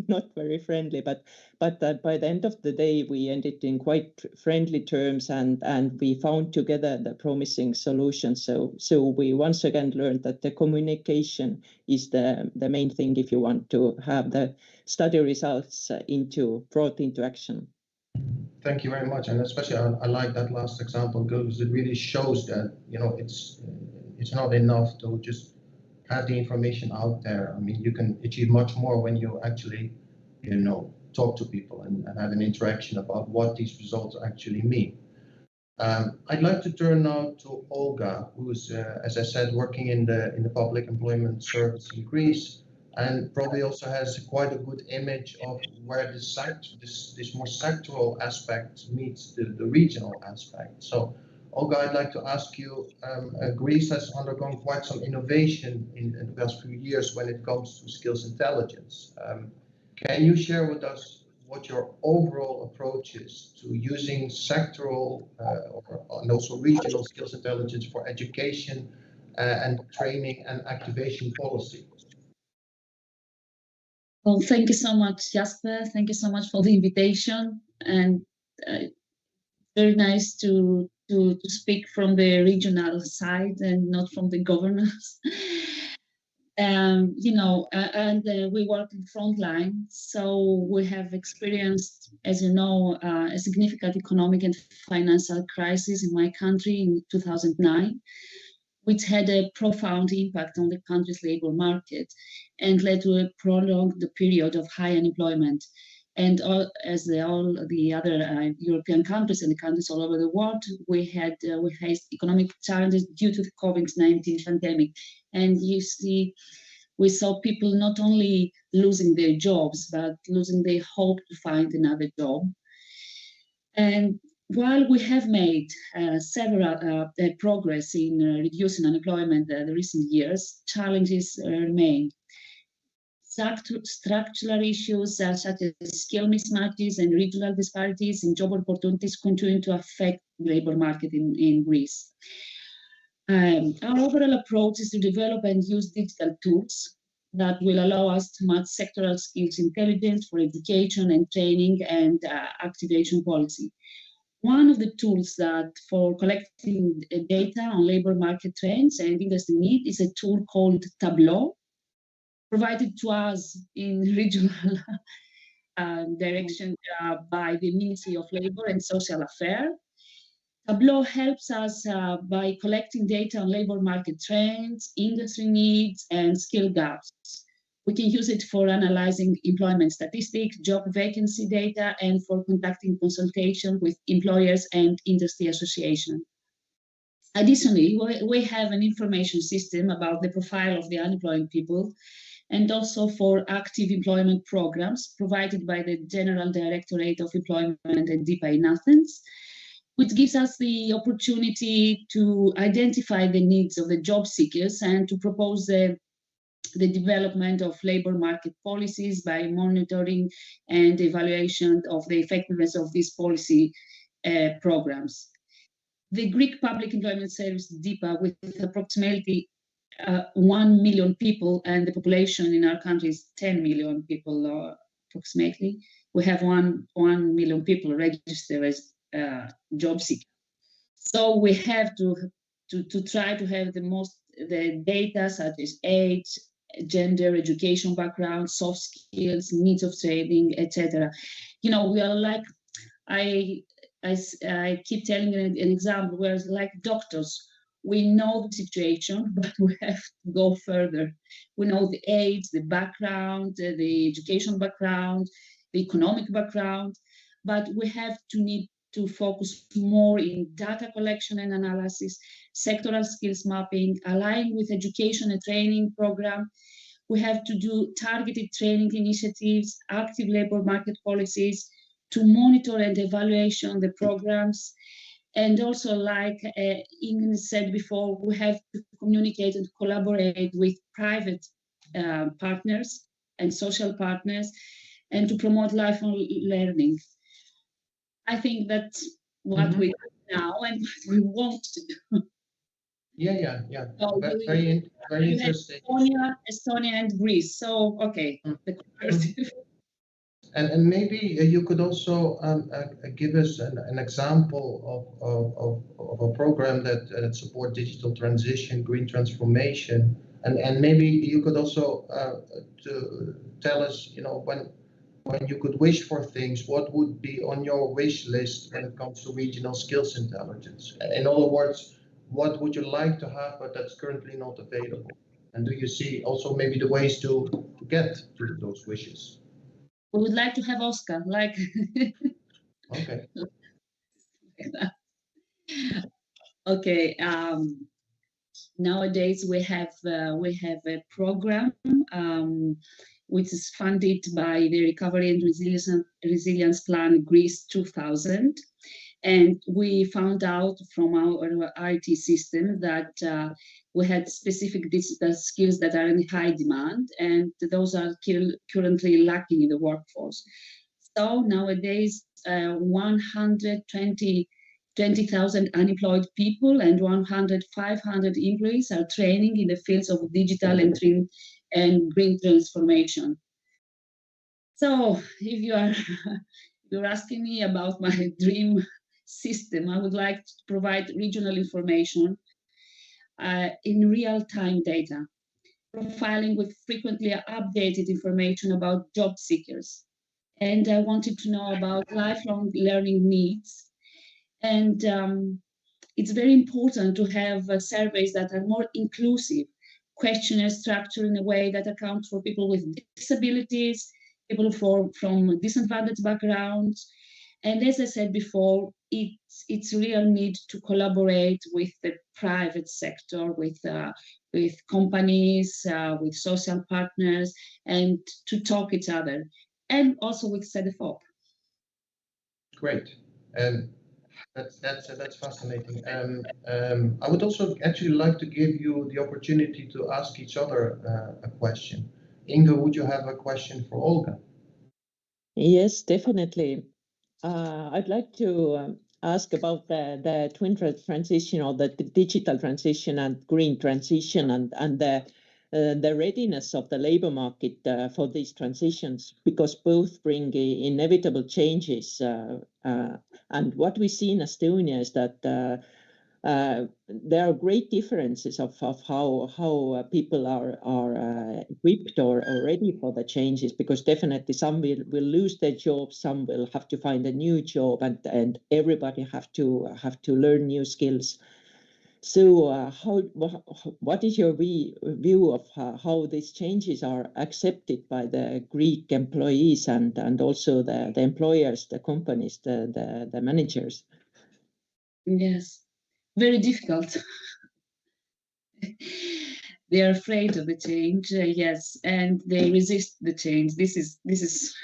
not very friendly. But by the end of the day, we ended in quite friendly terms, and we found together the promising solutions. So we once again learned that the communication is the main thing if you want to have the study results brought into action. Thank you very much, and especially I like that last example because it really shows that it's not enough to just have the information out there. I mean, you can achieve much more when you actually talk to people and have an interaction about what these results actually mean. I'd like to turn now to Olga, who's, as I said, working in the public employment service in Greece, and probably also has quite a good image of where this more sectoral aspect meets the regional aspect. So, Olga, I'd like to ask you, Greece has undergone quite some innovation in the past few years when it comes to skills intelligence. Can you share with us what your overall approach is to using sectoral and also regional skills intelligence for education and training and activation policy? Well, thank you so much, Jasper. Thank you so much for the invitation, and very nice to speak from the regional side and not from the governors. We work in frontline, so we have experienced, as you know, a significant economic and financial crisis in my country in 2009, which had a profound impact on the country's labor market and led to a prolonged period of high unemployment. And all the other European countries and the countries all over the world, we faced economic challenges due to the COVID-19 pandemic. And you see, we saw people not only losing their jobs, but losing their hope to find another job. And while we have made several progress in reducing unemployment the recent years, challenges remain. Structural issues such as skill mismatches and regional disparities in job opportunities continue to affect the labor market in Greece. Our overall approach is to develop and use digital tools that will allow us to match sectoral skills intelligence for education and training and activation policy. One of the tools that for collecting data on labor market trends and industry need is a tool called Tableau, provided to us in regional direction by the Ministry of Labor and Social Affairs. Tableau helps us by collecting data on labor market trends, industry needs, and skill gaps. We can use it for analyzing employment statistics, job vacancy data, and for conducting consultation with employers and industry associations. Additionally, we have an information system about the profile of the unemployed people, and also for active employment programs provided by the General Directorate of Employment and DIPA in Athens, which gives us the opportunity to identify the needs of the job seekers and to propose the development of labor market policies by monitoring and evaluation of the effectiveness of these policy programs. The Greek Public Employment Service, DIPA, with approximately 1 million people, and the population in our country is 10 million people approximately. We have 1 million people registered as job seekers. So we have to try to have the data such as age, gender, education background, soft skills, needs of training, etc. We are like, I keep telling an example where like doctors, we know the situation, but we have to go further. We know the age, the background, the education background, the economic background, but we have to need to focus more in data collection and analysis, sectoral skills mapping, align with education and training program. We have to do targeted training initiatives, active labor market policies to monitor and evaluation the programs. And also, like Ingrid said before, we have to communicate and collaborate with private partners and social partners and to promote lifelong learning. I think that's what we do now and what we want to do. Yeah. So very interesting. Estonia and Greece. So, okay. And maybe you could also give us an example of a program that support digital transition, green transformation, and maybe you could also tell us, when you could wish for things, what would be on your wish list when it comes to regional skills intelligence? In other words, what would you like to have, but that's currently not available? And do you see also maybe the ways to get to those wishes? We would like to have Oscar, like. Okay. Okay. Nowadays we have a program which is funded by the Recovery and Resilience Plan Greece 2000. And we found out from our IT system that we had specific digital skills that are in high demand, and those are currently lacking in the workforce. So nowadays, 120,000 unemployed people and 500 employees are training in the fields of digital and green transformation. So if you're asking me about my dream system, I would like to provide regional information in real-time data, profiling with frequently updated information about job seekers. And I wanted to know about lifelong learning needs. And it's very important to have surveys that are more inclusive, questionnaires structured in a way that accounts for people with disabilities, people from disadvantaged backgrounds. And as I said before, it's real need to collaborate with the private sector, with companies, with social partners, and to talk each other, and also with Cedefop. Great. That's fascinating. I would also actually like to give you the opportunity to ask each other a question. Inge, would you have a question for Olga? Yes, definitely. I'd like to ask about the twin transition, or the digital transition and green transition, and the readiness of the labor market for these transitions, because both bring inevitable changes. And what we see in Estonia is that there are great differences of how people are equipped or ready for the changes, because definitely some will lose their jobs, some will have to find a new job, and everybody have to learn new skills. So what is your view of how these changes are accepted by the Greek employees and also the employers, the companies, the managers? Yes, very difficult. They are afraid of the change, yes, and they resist the change. This is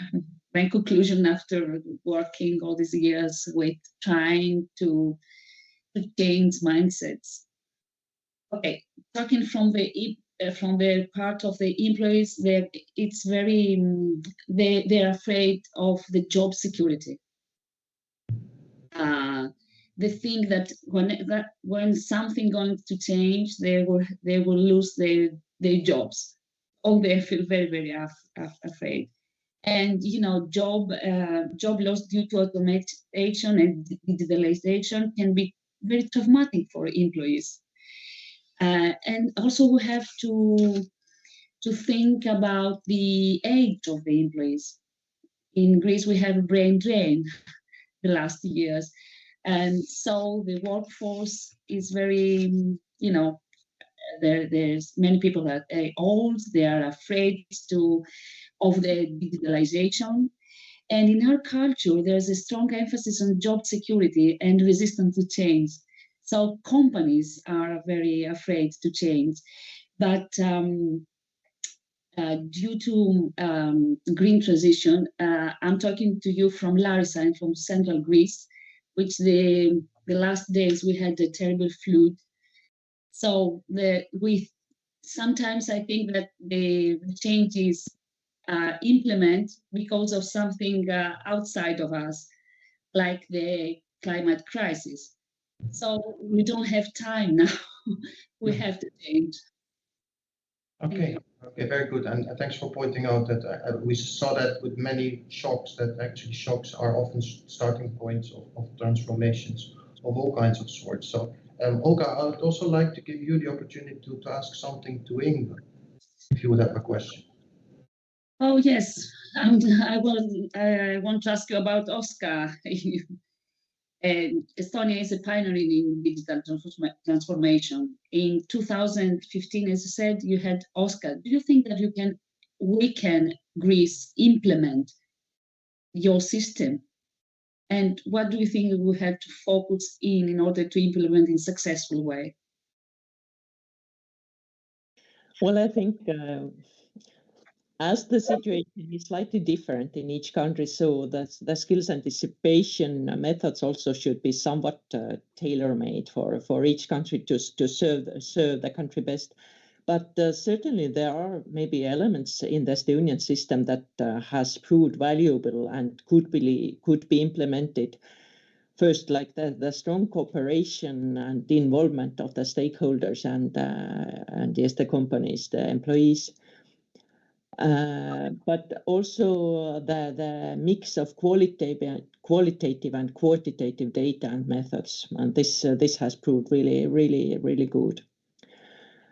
my conclusion after working all these years with trying to change mindsets. Okay, talking from the part of the employees, it's very they're afraid of the job security. They think that when something going to change, they will lose their jobs. Oh, they feel very, very afraid. And job loss due to automation and digitalization can be very traumatic for employees. And also we have to think about the age of the employees. In Greece, we have a brain drain the last years. And so the workforce is very, there's many people that are old, they are afraid of the digitalization. And in our culture, there's a strong emphasis on job security and resistance to change. So companies are very afraid to change. But due to green transition, I'm talking to you from Larissa and from central Greece, which the last days we had a terrible flood. So sometimes I think that the changes implement because of something outside of us, like the climate crisis. So we don't have time now. We have to change. Okay, very good. And thanks for pointing out that we saw that with many shocks, that actually shocks are often starting points of transformations of all kinds of sorts. So Olga, I would also like to give you the opportunity to ask something to Inge, if you would have a question. Oh, yes. I want to ask you about Oscar. And Estonia is a pioneer in digital transformation. In 2015, as you said, you had Oscar. Do you think that we can Greece implement your system? And what do you think we have to focus in order to implement in a successful way? Well, I think as the situation is slightly different in each country, so the skills anticipation methods also should be somewhat tailor-made for each country to serve the country best. But certainly there are maybe elements in the Estonian system that has proved valuable and could be implemented. First, like the strong cooperation and the involvement of the stakeholders and yes, the companies, the employees. But also the mix of qualitative and quantitative data and methods, and this has proved really good.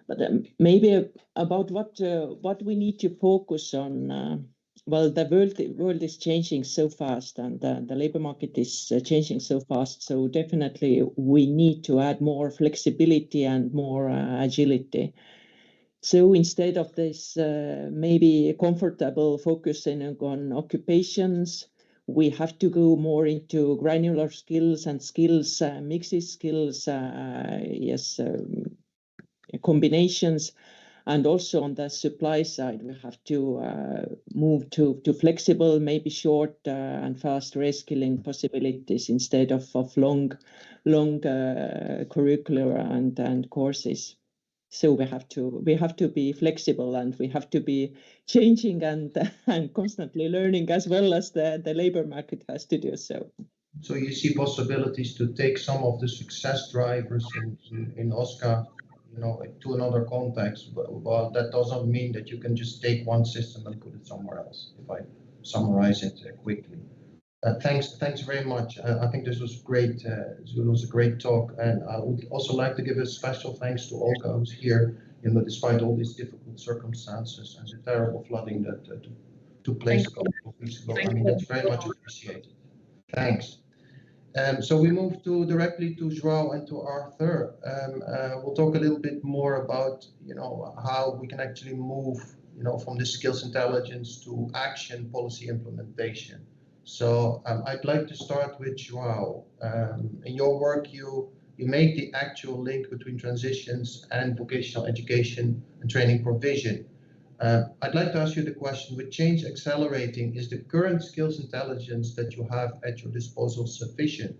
But maybe about what we need to focus on. Well, the world is changing so fast, and the labor market is changing so fast. So definitely we need to add more flexibility and more agility. So instead of this maybe comfortable focusing on occupations, we have to go more into granular skills and skills, mixes skills, combinations. And also on the supply side, we have to move to flexible, maybe short and fast reskilling possibilities instead of long curricular and courses. So we have to be flexible, and we have to be changing and constantly learning, as well as the labor market has to do so. So you see possibilities to take some of the success drivers in OSCA, to another context, but that doesn't mean that you can just take one system and put it somewhere else, if I summarize it quickly. Thanks very much. I think this was great. It was a great talk, and I would also like to give a special thanks to Olga, who's here, despite all these difficult circumstances and the terrible flooding that took place a couple of weeks ago. I mean, that's very much appreciated. Thanks. So we move directly to João and to Arthur. We'll talk a little bit more about, how we can actually move, from this skills intelligence to action policy implementation. So I'd like to start with João. In your work, you make the actual link between transitions and vocational education and training provision. I'd like to ask you the question, with change accelerating, is the current skills intelligence that you have at your disposal sufficient?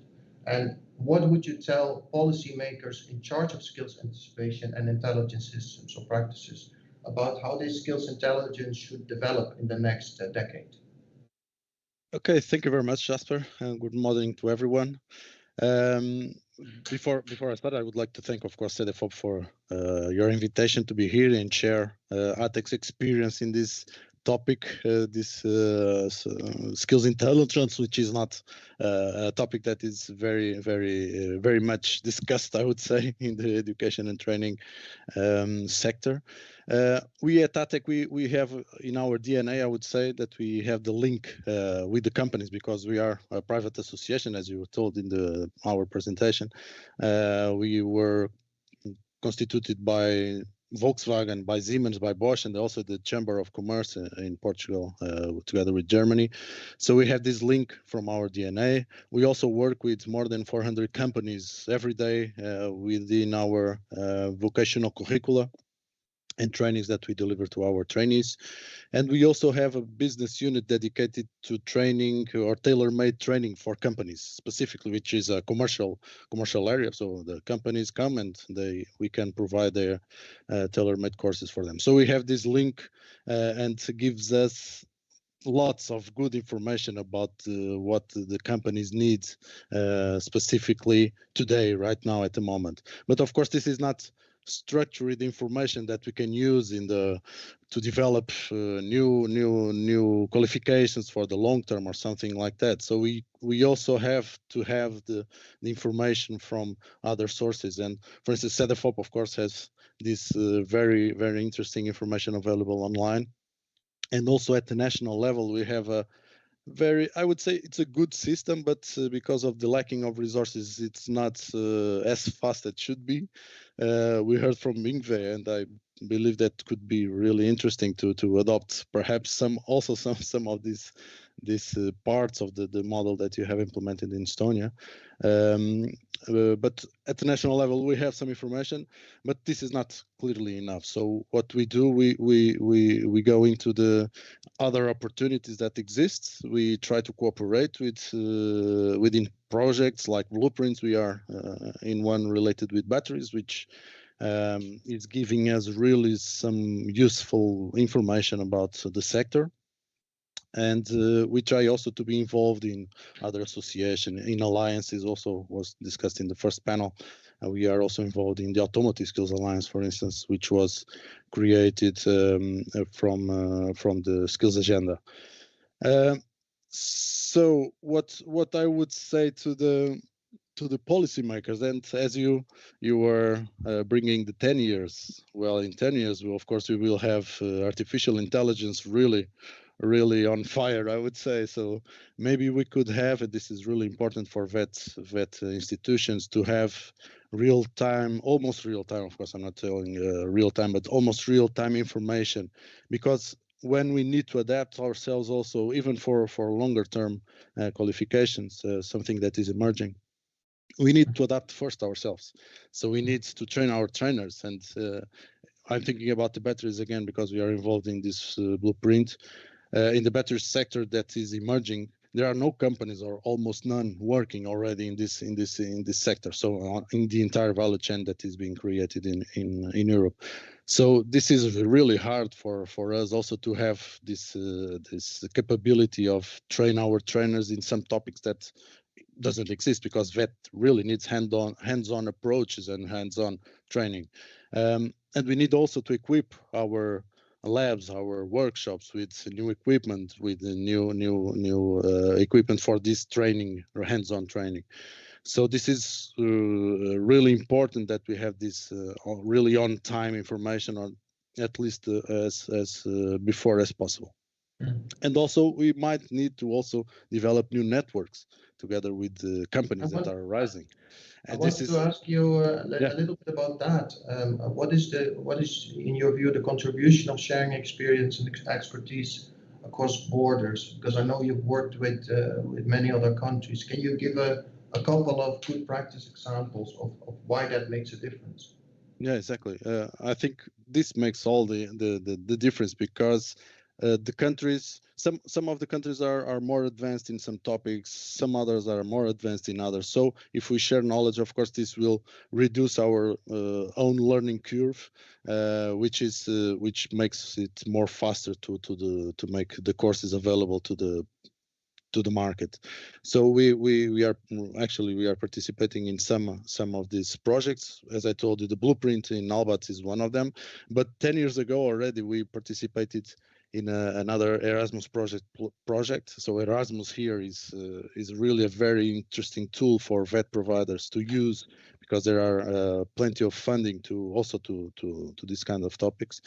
And what would you tell policymakers in charge of skills anticipation and intelligence systems or practices about how this skills intelligence should develop in the next decade? Okay, thank you very much, Jasper, and good morning to everyone. Before I start, I would like to thank, of course, Cedefop for your invitation to be here and share ATEC's experience in this topic, this skills intelligence, which is not a topic that is very much discussed, I would say, in the education and training sector. We at ATEC, we have in our DNA, I would say, that we have the link with the companies, because we are a private association, as you were told in our presentation. We were constituted by Volkswagen, by Siemens, by Bosch, and also the Chamber of Commerce in Portugal, together with Germany. So we have this link from our DNA. We also work with more than 400 companies every day within our vocational curricula and trainings that we deliver to our trainees. And we also have a business unit dedicated to training or tailor-made training for companies specifically, which is a commercial area. So the companies come and we can provide their tailor-made courses for them. So we have this link and gives us lots of good information about what the companies need specifically today, right now, at the moment. But of course, this is not structured information that we can use to develop new qualifications for the long term or something like that. So we also have to have the information from other sources. And for instance, Cedefop, of course, has this very interesting information available online. And also at the national level, we have I would say it's a good system, but because of the lacking of resources, it's not as fast as it should be. We heard from Yngve, and believe that could be really interesting to adopt perhaps some of these parts of the model that you have implemented in Estonia. But at the national level, we have some information, but this is not clearly enough. So what we do, we go into the other opportunities that exist. We try to cooperate with within projects like blueprints. We are in one related with batteries, which is giving us really some useful information about the sector. And we try also to be involved in other associations, in alliances. Also was discussed in the first panel. We are also involved in the Automotive Skills Alliance, for instance, which was created from the Skills Agenda. So what I would say to the policymakers, and as you were bringing the 10 years, well, in 10 years, of course, we will have artificial intelligence really on fire, I would say. So maybe we could have, and this is really important for vet institutions, to have real-time, almost real-time, of course, I'm not telling real-time, but almost real-time information, because when we need to adapt ourselves also, even for longer-term qualifications, something that is emerging, we need to adapt first ourselves. So we need to train our trainers. And I'm thinking about the batteries again, because we are involved in this blueprint. In the battery sector that is emerging, there are no companies or almost none working already in this sector. So in the entire value chain that is being created in Europe. So this is really hard for us also to have this capability of train our trainers in some topics that doesn't exist, because vet really needs hands-on approaches and hands-on training. And we need also to equip our labs, our workshops with new equipment, with new equipment for this training or hands-on training. So this is really important that we have this really on-time information, or at least as before as possible. And also we might need to also develop new networks together with the companies that are rising. I wanted to ask you a little bit about that. What is, in your view, the contribution of sharing experience and expertise across borders? Because I know you've worked with many other countries. Can you give a couple of good practice examples of why that makes a difference? Yeah, exactly. I think this makes all the difference, because the countries, some of the countries are more advanced in some topics, some others are more advanced in others. So if we share knowledge, of course, this will reduce our own learning curve, which makes it more faster to make the courses available to the market. So we are participating in some of these projects. As I told you, the blueprint in Albat is one of them. But 10 years ago already, we participated in another Erasmus project. So Erasmus here is really a very interesting tool for vet providers to use, because there are plenty of funding to this kind of topics.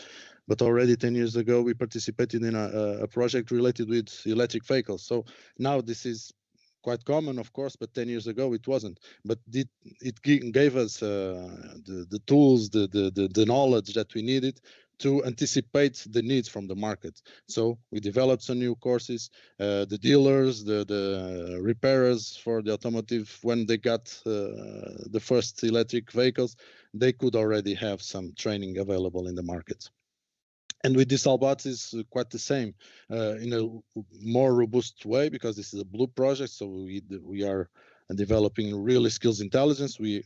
But already 10 years ago, we participated in a project related with electric vehicles. So now this is quite common, of course, but 10 years ago it wasn't. But it gave us the tools, the knowledge that we needed to anticipate the needs from the market. So we developed some new courses. The dealers, the repairers for the automotive, when they got the first electric vehicles, they could already have some training available in the market. And with this Albat is quite the same, in a more robust way, because this is a blue project. So we are developing really skills intelligence. We,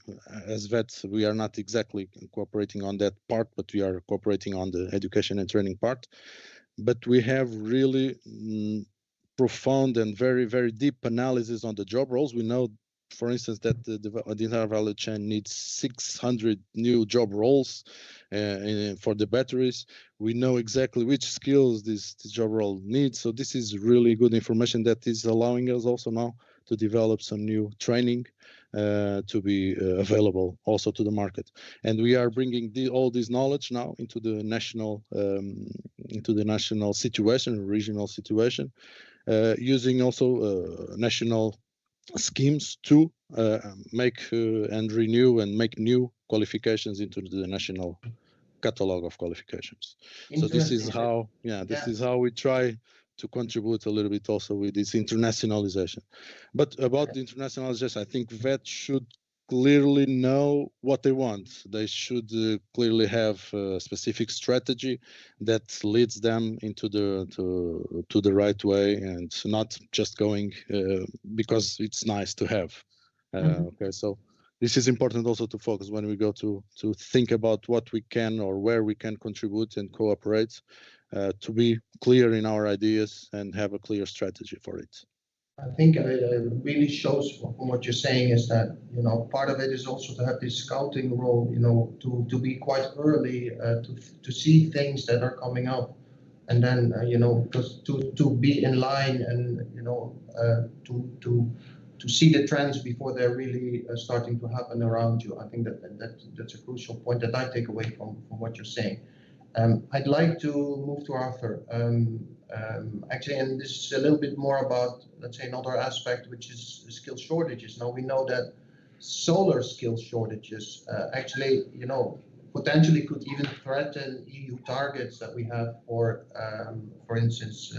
as vets, we are not exactly cooperating on that part, but we are cooperating on the education and training part. But we have really profound and very, very deep analysis on the job roles. We know, for instance, that the entire value chain needs 600 new job roles for the batteries. We know exactly which skills this job role needs. So this is really good information that is allowing us also now to develop some new training to be available also to the market. And we are bringing all this knowledge now into the national situation, regional situation, using also national schemes to make and renew and make new qualifications into the national catalog of qualifications. So this is how, this is how we try to contribute a little bit also with this internationalization. But about the internationalization, I think VET should clearly know what they want. They should clearly have a specific strategy that leads them into the right way, and not just going because it's nice to have. Okay, so this is important also to focus when we go to think about what we can or where we can contribute and cooperate, to be clear in our ideas and have a clear strategy for it. I think it really shows from what you're saying is that, you know, part of it is also to have this scouting role, you know, to be quite early, to see things that are coming up, and then, you know, just to be in line and, you know, to see the trends before they're really starting to happen around you. I think that's a crucial point that I take away from what you're saying. I'd like to move to Arthur. Actually, and this is a little bit more about, let's say, another aspect, which is skill shortages. Now we know that solar skill shortages actually, you know, potentially could even threaten EU targets that we have for instance,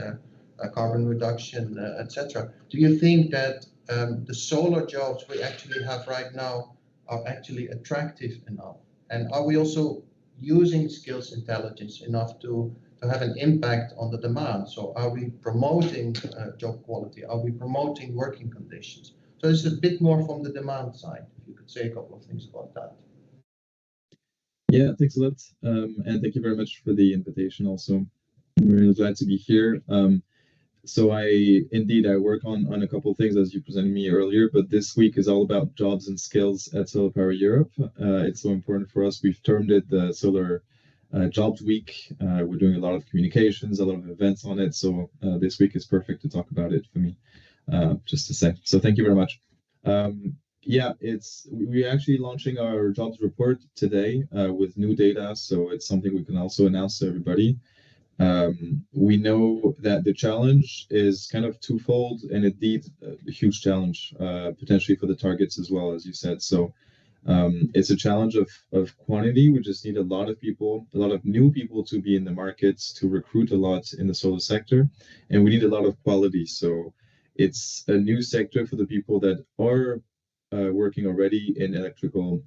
carbon reduction, etc. Do you think that the solar jobs we actually have right now are actually attractive enough? And are we also using skills intelligence enough to have an impact on the demand? So are we promoting job quality? Are we promoting working conditions? So it's a bit more from the demand side. If you could say a couple of things about that. Yeah, thanks a lot. And thank you very much for the invitation also. I'm really glad to be here. So I work on a couple of things as you presented me earlier, but this week is all about jobs and skills at Solar Power Europe. It's so important for us. We've termed it the Solar Jobs Week. We're doing a lot of communications, a lot of events on it. So this week is perfect to talk about it for me, just to say. So thank you very much. Yeah, we're actually launching our jobs report today with new data. So it's something we can also announce to everybody. We know that the challenge is kind of twofold, and indeed a huge challenge potentially for the targets as well, as you said. So it's a challenge of quantity. We just need a lot of people, a lot of new people to be in the markets, to recruit a lot in the solar sector, and we need a lot of quality. So it's a new sector for the people that are working already in electrical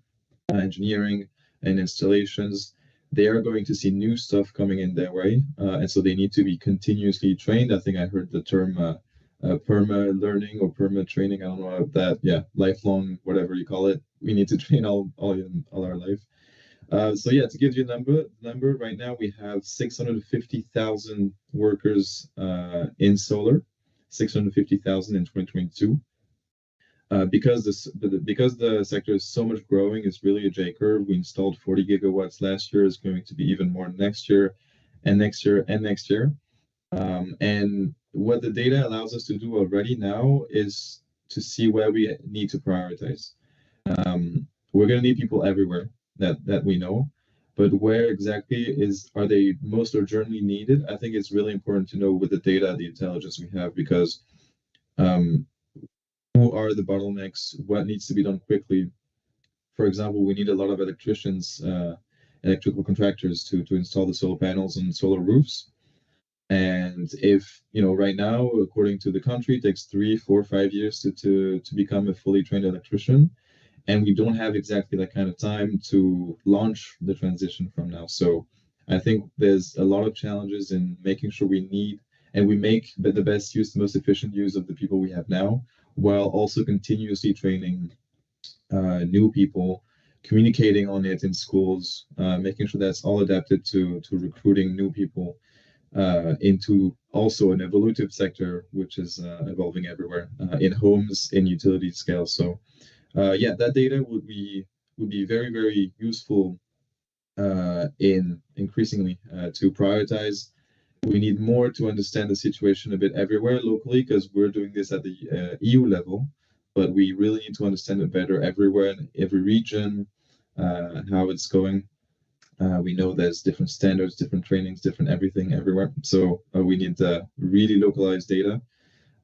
engineering and installations. They are going to see new stuff coming in their way, and so they need to be continuously trained. I think I heard the term perma learning or perma training. I don't know about that. Yeah, lifelong, whatever you call it. We need to train all our life. So yeah, to give you a number right now, we have 650,000 workers in solar, 650,000 in 2022. Because the sector is so much growing, it's really a J curve. We installed 40 gigawatts last year. It's going to be even more next year, and next year, and next year. And what the data allows us to do already now is to see where we need to prioritize. We're going to need people everywhere that we know, but where exactly are they most urgently needed? I think it's really important to know with the data, the intelligence we have, because who are the bottlenecks? What needs to be done quickly? For example, we need a lot of electricians, electrical contractors to install the solar panels on solar roofs. And if, you know, right now, according to the country, it takes 3, 4, 5 years to become a fully trained electrician. And we don't have exactly that kind of time to launch the transition from now. So I think there's a lot of challenges in making sure we make the best use, the most efficient use of the people we have now, while also continuously training new people, communicating on it in schools, making sure that's all adapted to recruiting new people into also an evolutive sector, which is evolving everywhere, in homes, in utility scale. So yeah, that data would be very, very useful in increasingly to prioritize. We need more to understand the situation a bit everywhere locally, because we're doing this at the EU level, but we really need to understand it better everywhere, in every region, how it's going. We know there's different standards, different trainings, different everything everywhere. So we need really localized data.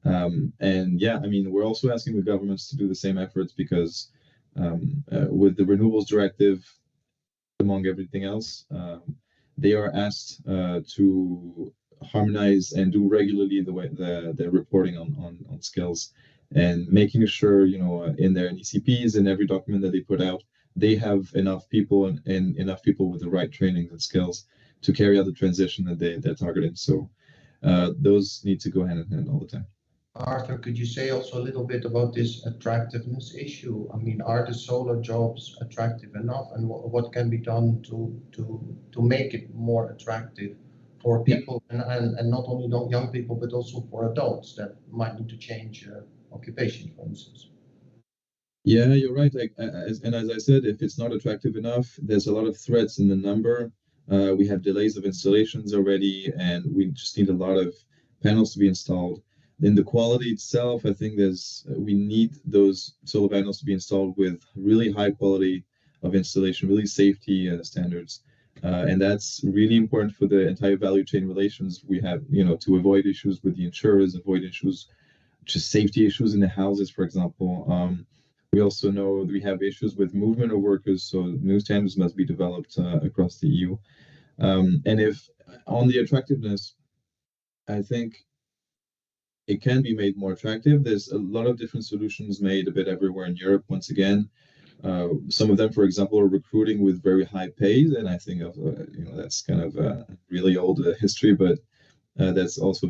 And yeah, I mean, we're also asking the governments to do the same efforts, because with the renewables directive, among everything else. They are asked to harmonize and do regularly the reporting on skills, and making sure, you know, in their ECPs and every document that they put out, they have enough people and enough people with the right training and skills to carry out the transition that they're targeting. So those need to go hand in hand all the time. Arthur, could you say also a little bit about this attractiveness issue? I mean, are the solar jobs attractive enough, and what can be done to make it more attractive for people, and not only young people, but also for adults that might need to change occupation, for instance? Yeah, you're right. And as I said, if it's not attractive enough, there's a lot of threats in the number. We have delays of installations already, and we just need a lot of panels to be installed. In the quality itself, I think we need those solar panels to be installed with really high quality of installation, really safety standards. And that's really important for the entire value chain relations we have, you know, to avoid issues with the insurers, avoid issues, just safety issues in the houses, for example. We also know we have issues with movement of workers, so new standards must be developed across the EU. And if on the attractiveness, I think it can be made more attractive. There's a lot of different solutions made a bit everywhere in Europe. Once again, some of them, for example, are recruiting with very high pays, and I think you know, that's kind of a really old history, but that's always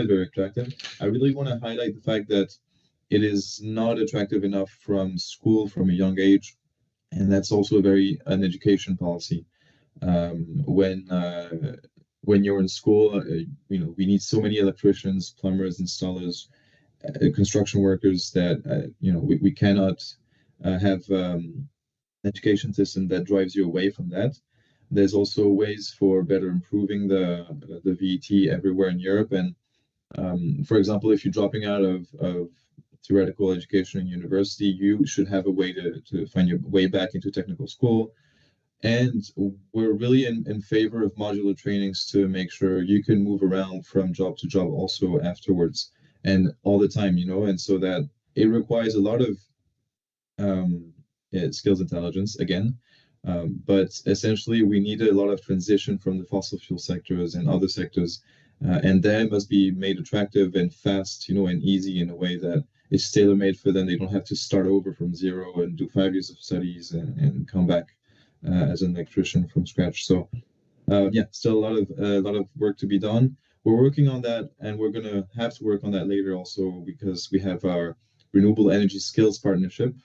very attractive. I really want to highlight the fact that it is not attractive enough from school from a young age, and that's also an education policy. When you're in school, you know, we need so many electricians, plumbers, installers, construction workers that you know, we cannot have an education system that drives you away from that. There's also ways for better improving the VET everywhere in Europe. And for example, if you're dropping out of theoretical education in university, you should have a way to find your way back into technical school. And we're really in favor of modular trainings to make sure you can move around from job to job also afterwards and all the time, you know, and so that it requires a lot of skills intelligence again. But essentially, we need a lot of transition from the fossil fuel sectors and other sectors, and that must be made attractive and fast, you know, and easy in a way that it's tailor-made for them. They don't have to start over from zero and do 5 years of studies and come back as an electrician from scratch. So yeah, still a lot of work to be done. We're working on that, and we're going to have to work on that later also, because we have our renewable energy skills partnership,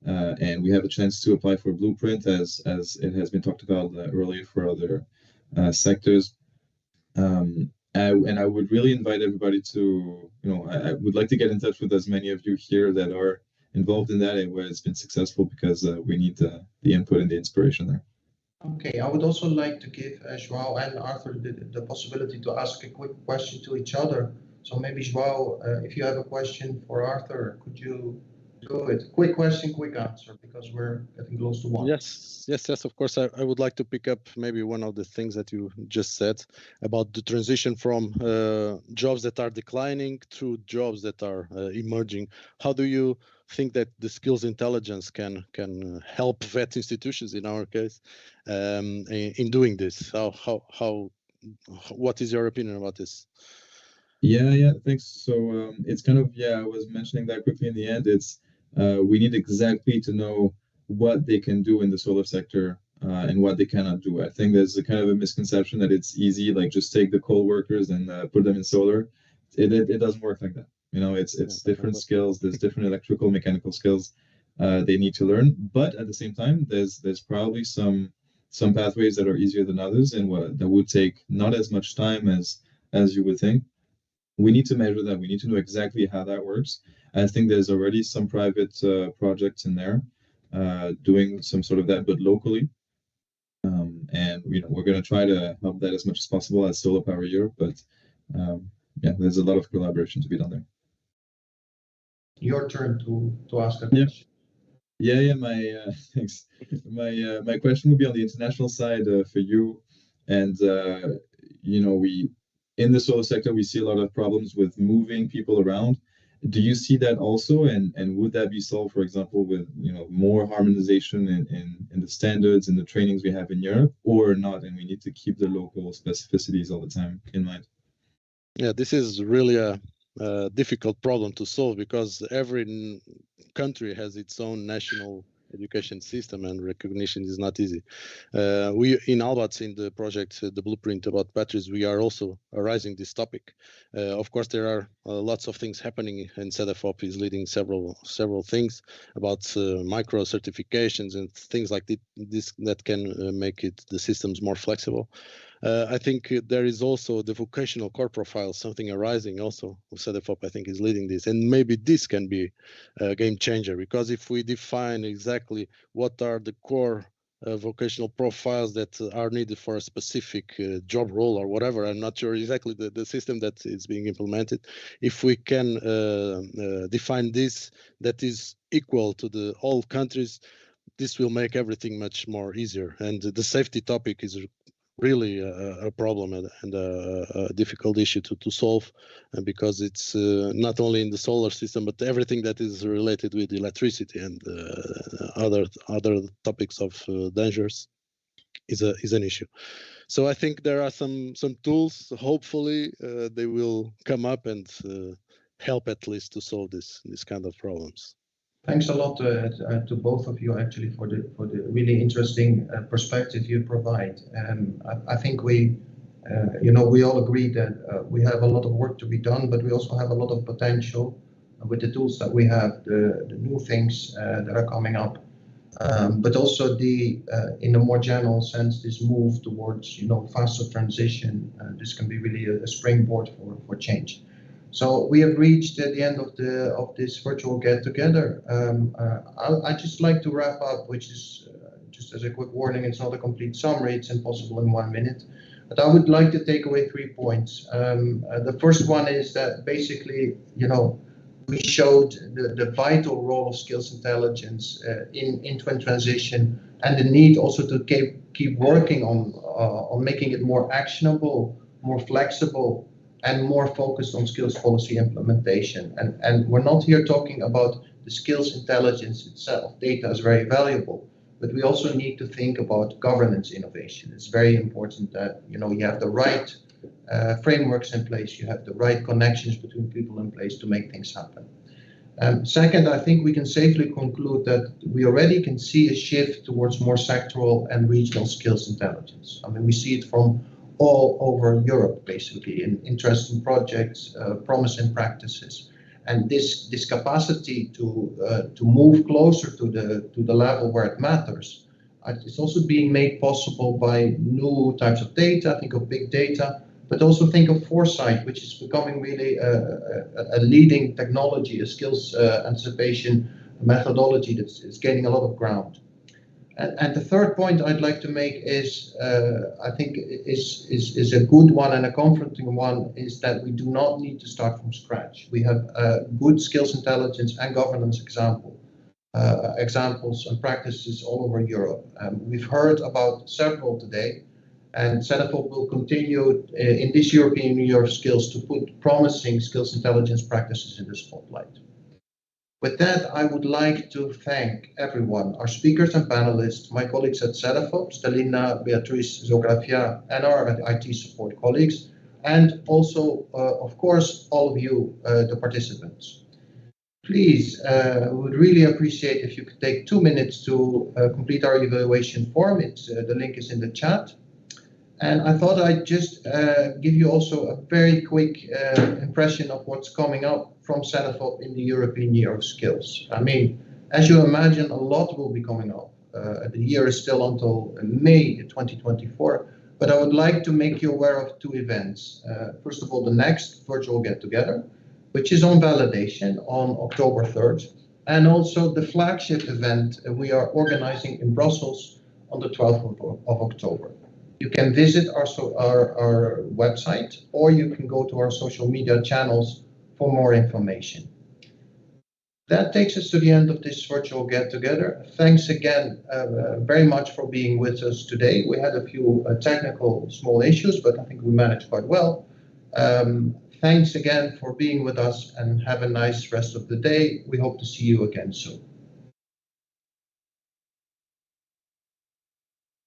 and we have a chance to apply for a blueprint as it has been talked about earlier for other sectors. And I would really invite everybody to, you know, I would like to get in touch with as many of you here that are involved in that and where it's been successful, because we need the input and the inspiration there. Okay, I would also like to give Joao and Arthur the possibility to ask a quick question to each other. So maybe Joao, if you have a question for Arthur, could you do it? Quick question, quick answer, because we're getting close to one. Yes, of course. I would like to pick up maybe one of the things that you just said about the transition from jobs that are declining to jobs that are emerging. How do you think that the skills intelligence can help vet institutions, in our case, in doing this? What is your opinion about this? Yeah, thanks. So it's kind of, I was mentioning that quickly in the end. It's we need exactly to know what they can do in the solar sector and what they cannot do. I think there's a kind of a misconception that it's easy, like just take the coal workers and put them in solar. It doesn't work like that. You know, it's different skills. There's different electrical, mechanical skills they need to learn. But at the same time, there's probably some pathways that are easier than others, and that would take not as much time as you would think. We need to measure that. We need to know exactly how that works. I think there's already some private projects in there doing some sort of that, but locally. And you know, we're going to try to help that as much as possible at Solar Power Europe. But yeah, there's a lot of collaboration to be done there. Your turn to ask a question. Yeah. Thanks. My question would be on the international side for you, and you know, in the solar sector, we see a lot of problems with moving people around, Do you see that also, and would that be solved, for example, with more harmonization in the standards and the trainings we have in Europe, or not, and we need to keep the local specificities all the time in mind? Yeah, this is really a difficult problem to solve, because every country has its own national education system, and recognition is not easy. We in Albats, in the project, the blueprint about batteries, we are also raising this topic. Of course, there are lots of things happening, and Cedefop is leading several things about micro certifications and things like this that can make the systems more flexible. I think there is also the vocational core profile, something arising also. Cedefop, I think, is leading this, and maybe this can be a game changer, because if we define exactly what are the core vocational profiles that are needed for a specific job role or whatever, I'm not sure exactly the system that is being implemented. If we can define this, that is equal to all countries, this will make everything much more easier. And the safety topic is really a problem and a difficult issue to solve, because it's not only in the solar system, but everything that is related with electricity and other topics of dangers is an issue. So I think there are some tools. Hopefully they will come up and help at least to solve this kind of problems. Thanks a lot to both of you, actually, for the really interesting perspective you provide. I think we all agree that we have a lot of work to be done, but we also have a lot of potential with the tools that we have, the new things that are coming up, but also in a more general sense, this move towards faster transition. This can be really a springboard for change. So we have reached the end of this virtual get-together. I'd just like to wrap up, which is just as a quick warning, it's not a complete summary, it's impossible in 1 minute. But I would like to take away 3 points. The first one is that basically, we showed the vital role of skills intelligence in twin transition, and the need also to keep working on making it more actionable, more flexible, and more focused on skills policy implementation. And we're not here talking about the skills intelligence itself. Data is very valuable, but we also need to think about governance innovation. It's very important that you have the right frameworks in place, you have the right connections between people in place to make things happen. Second, I think we can safely conclude that we already can see a shift towards more sectoral and regional skills intelligence. I mean, we see it from all over Europe, basically, in interesting projects, promising practices, and this capacity to move closer to the level where it matters. It's also being made possible by new types of data. Think of big data, but also think of foresight, which is becoming really a leading technology, a skills anticipation methodology that's gaining a lot of ground. And the third point I'd like to make is, I think is a good one and a comforting one, is that we do not need to start from scratch. We have good skills intelligence and governance examples and practices all over Europe. We've heard about several today, and Cedefop will continue in this European Year of Skills to put promising skills intelligence practices in the spotlight. With that, I would like to thank everyone, our speakers and panelists, my colleagues at Cedefop, Stelina, Beatrice, Zografia, and our IT support colleagues, and also, of course, all of you, the participants. Please, we would really appreciate if you could take 2 minutes to complete our evaluation form. The link is in the chat. And I thought I'd just give you also a very quick impression of what's coming up from Cedefop in the European Year of Skills. I mean, as you imagine, a lot will be coming up. The year is still until May 2024, but I would like to make you aware of 2 events. First of all, the next virtual get-together, which is on validation on October 3rd, and also the flagship event we are organizing in Brussels on the 12th of October. You can visit our website, or you can go to our social media channels for more information. That takes us to the end of this virtual get-together. Thanks again very much for being with us today. We had a few technical small issues, but I think we managed quite well. Thanks again for being with us and have a nice rest of the day. We hope to see you again soon.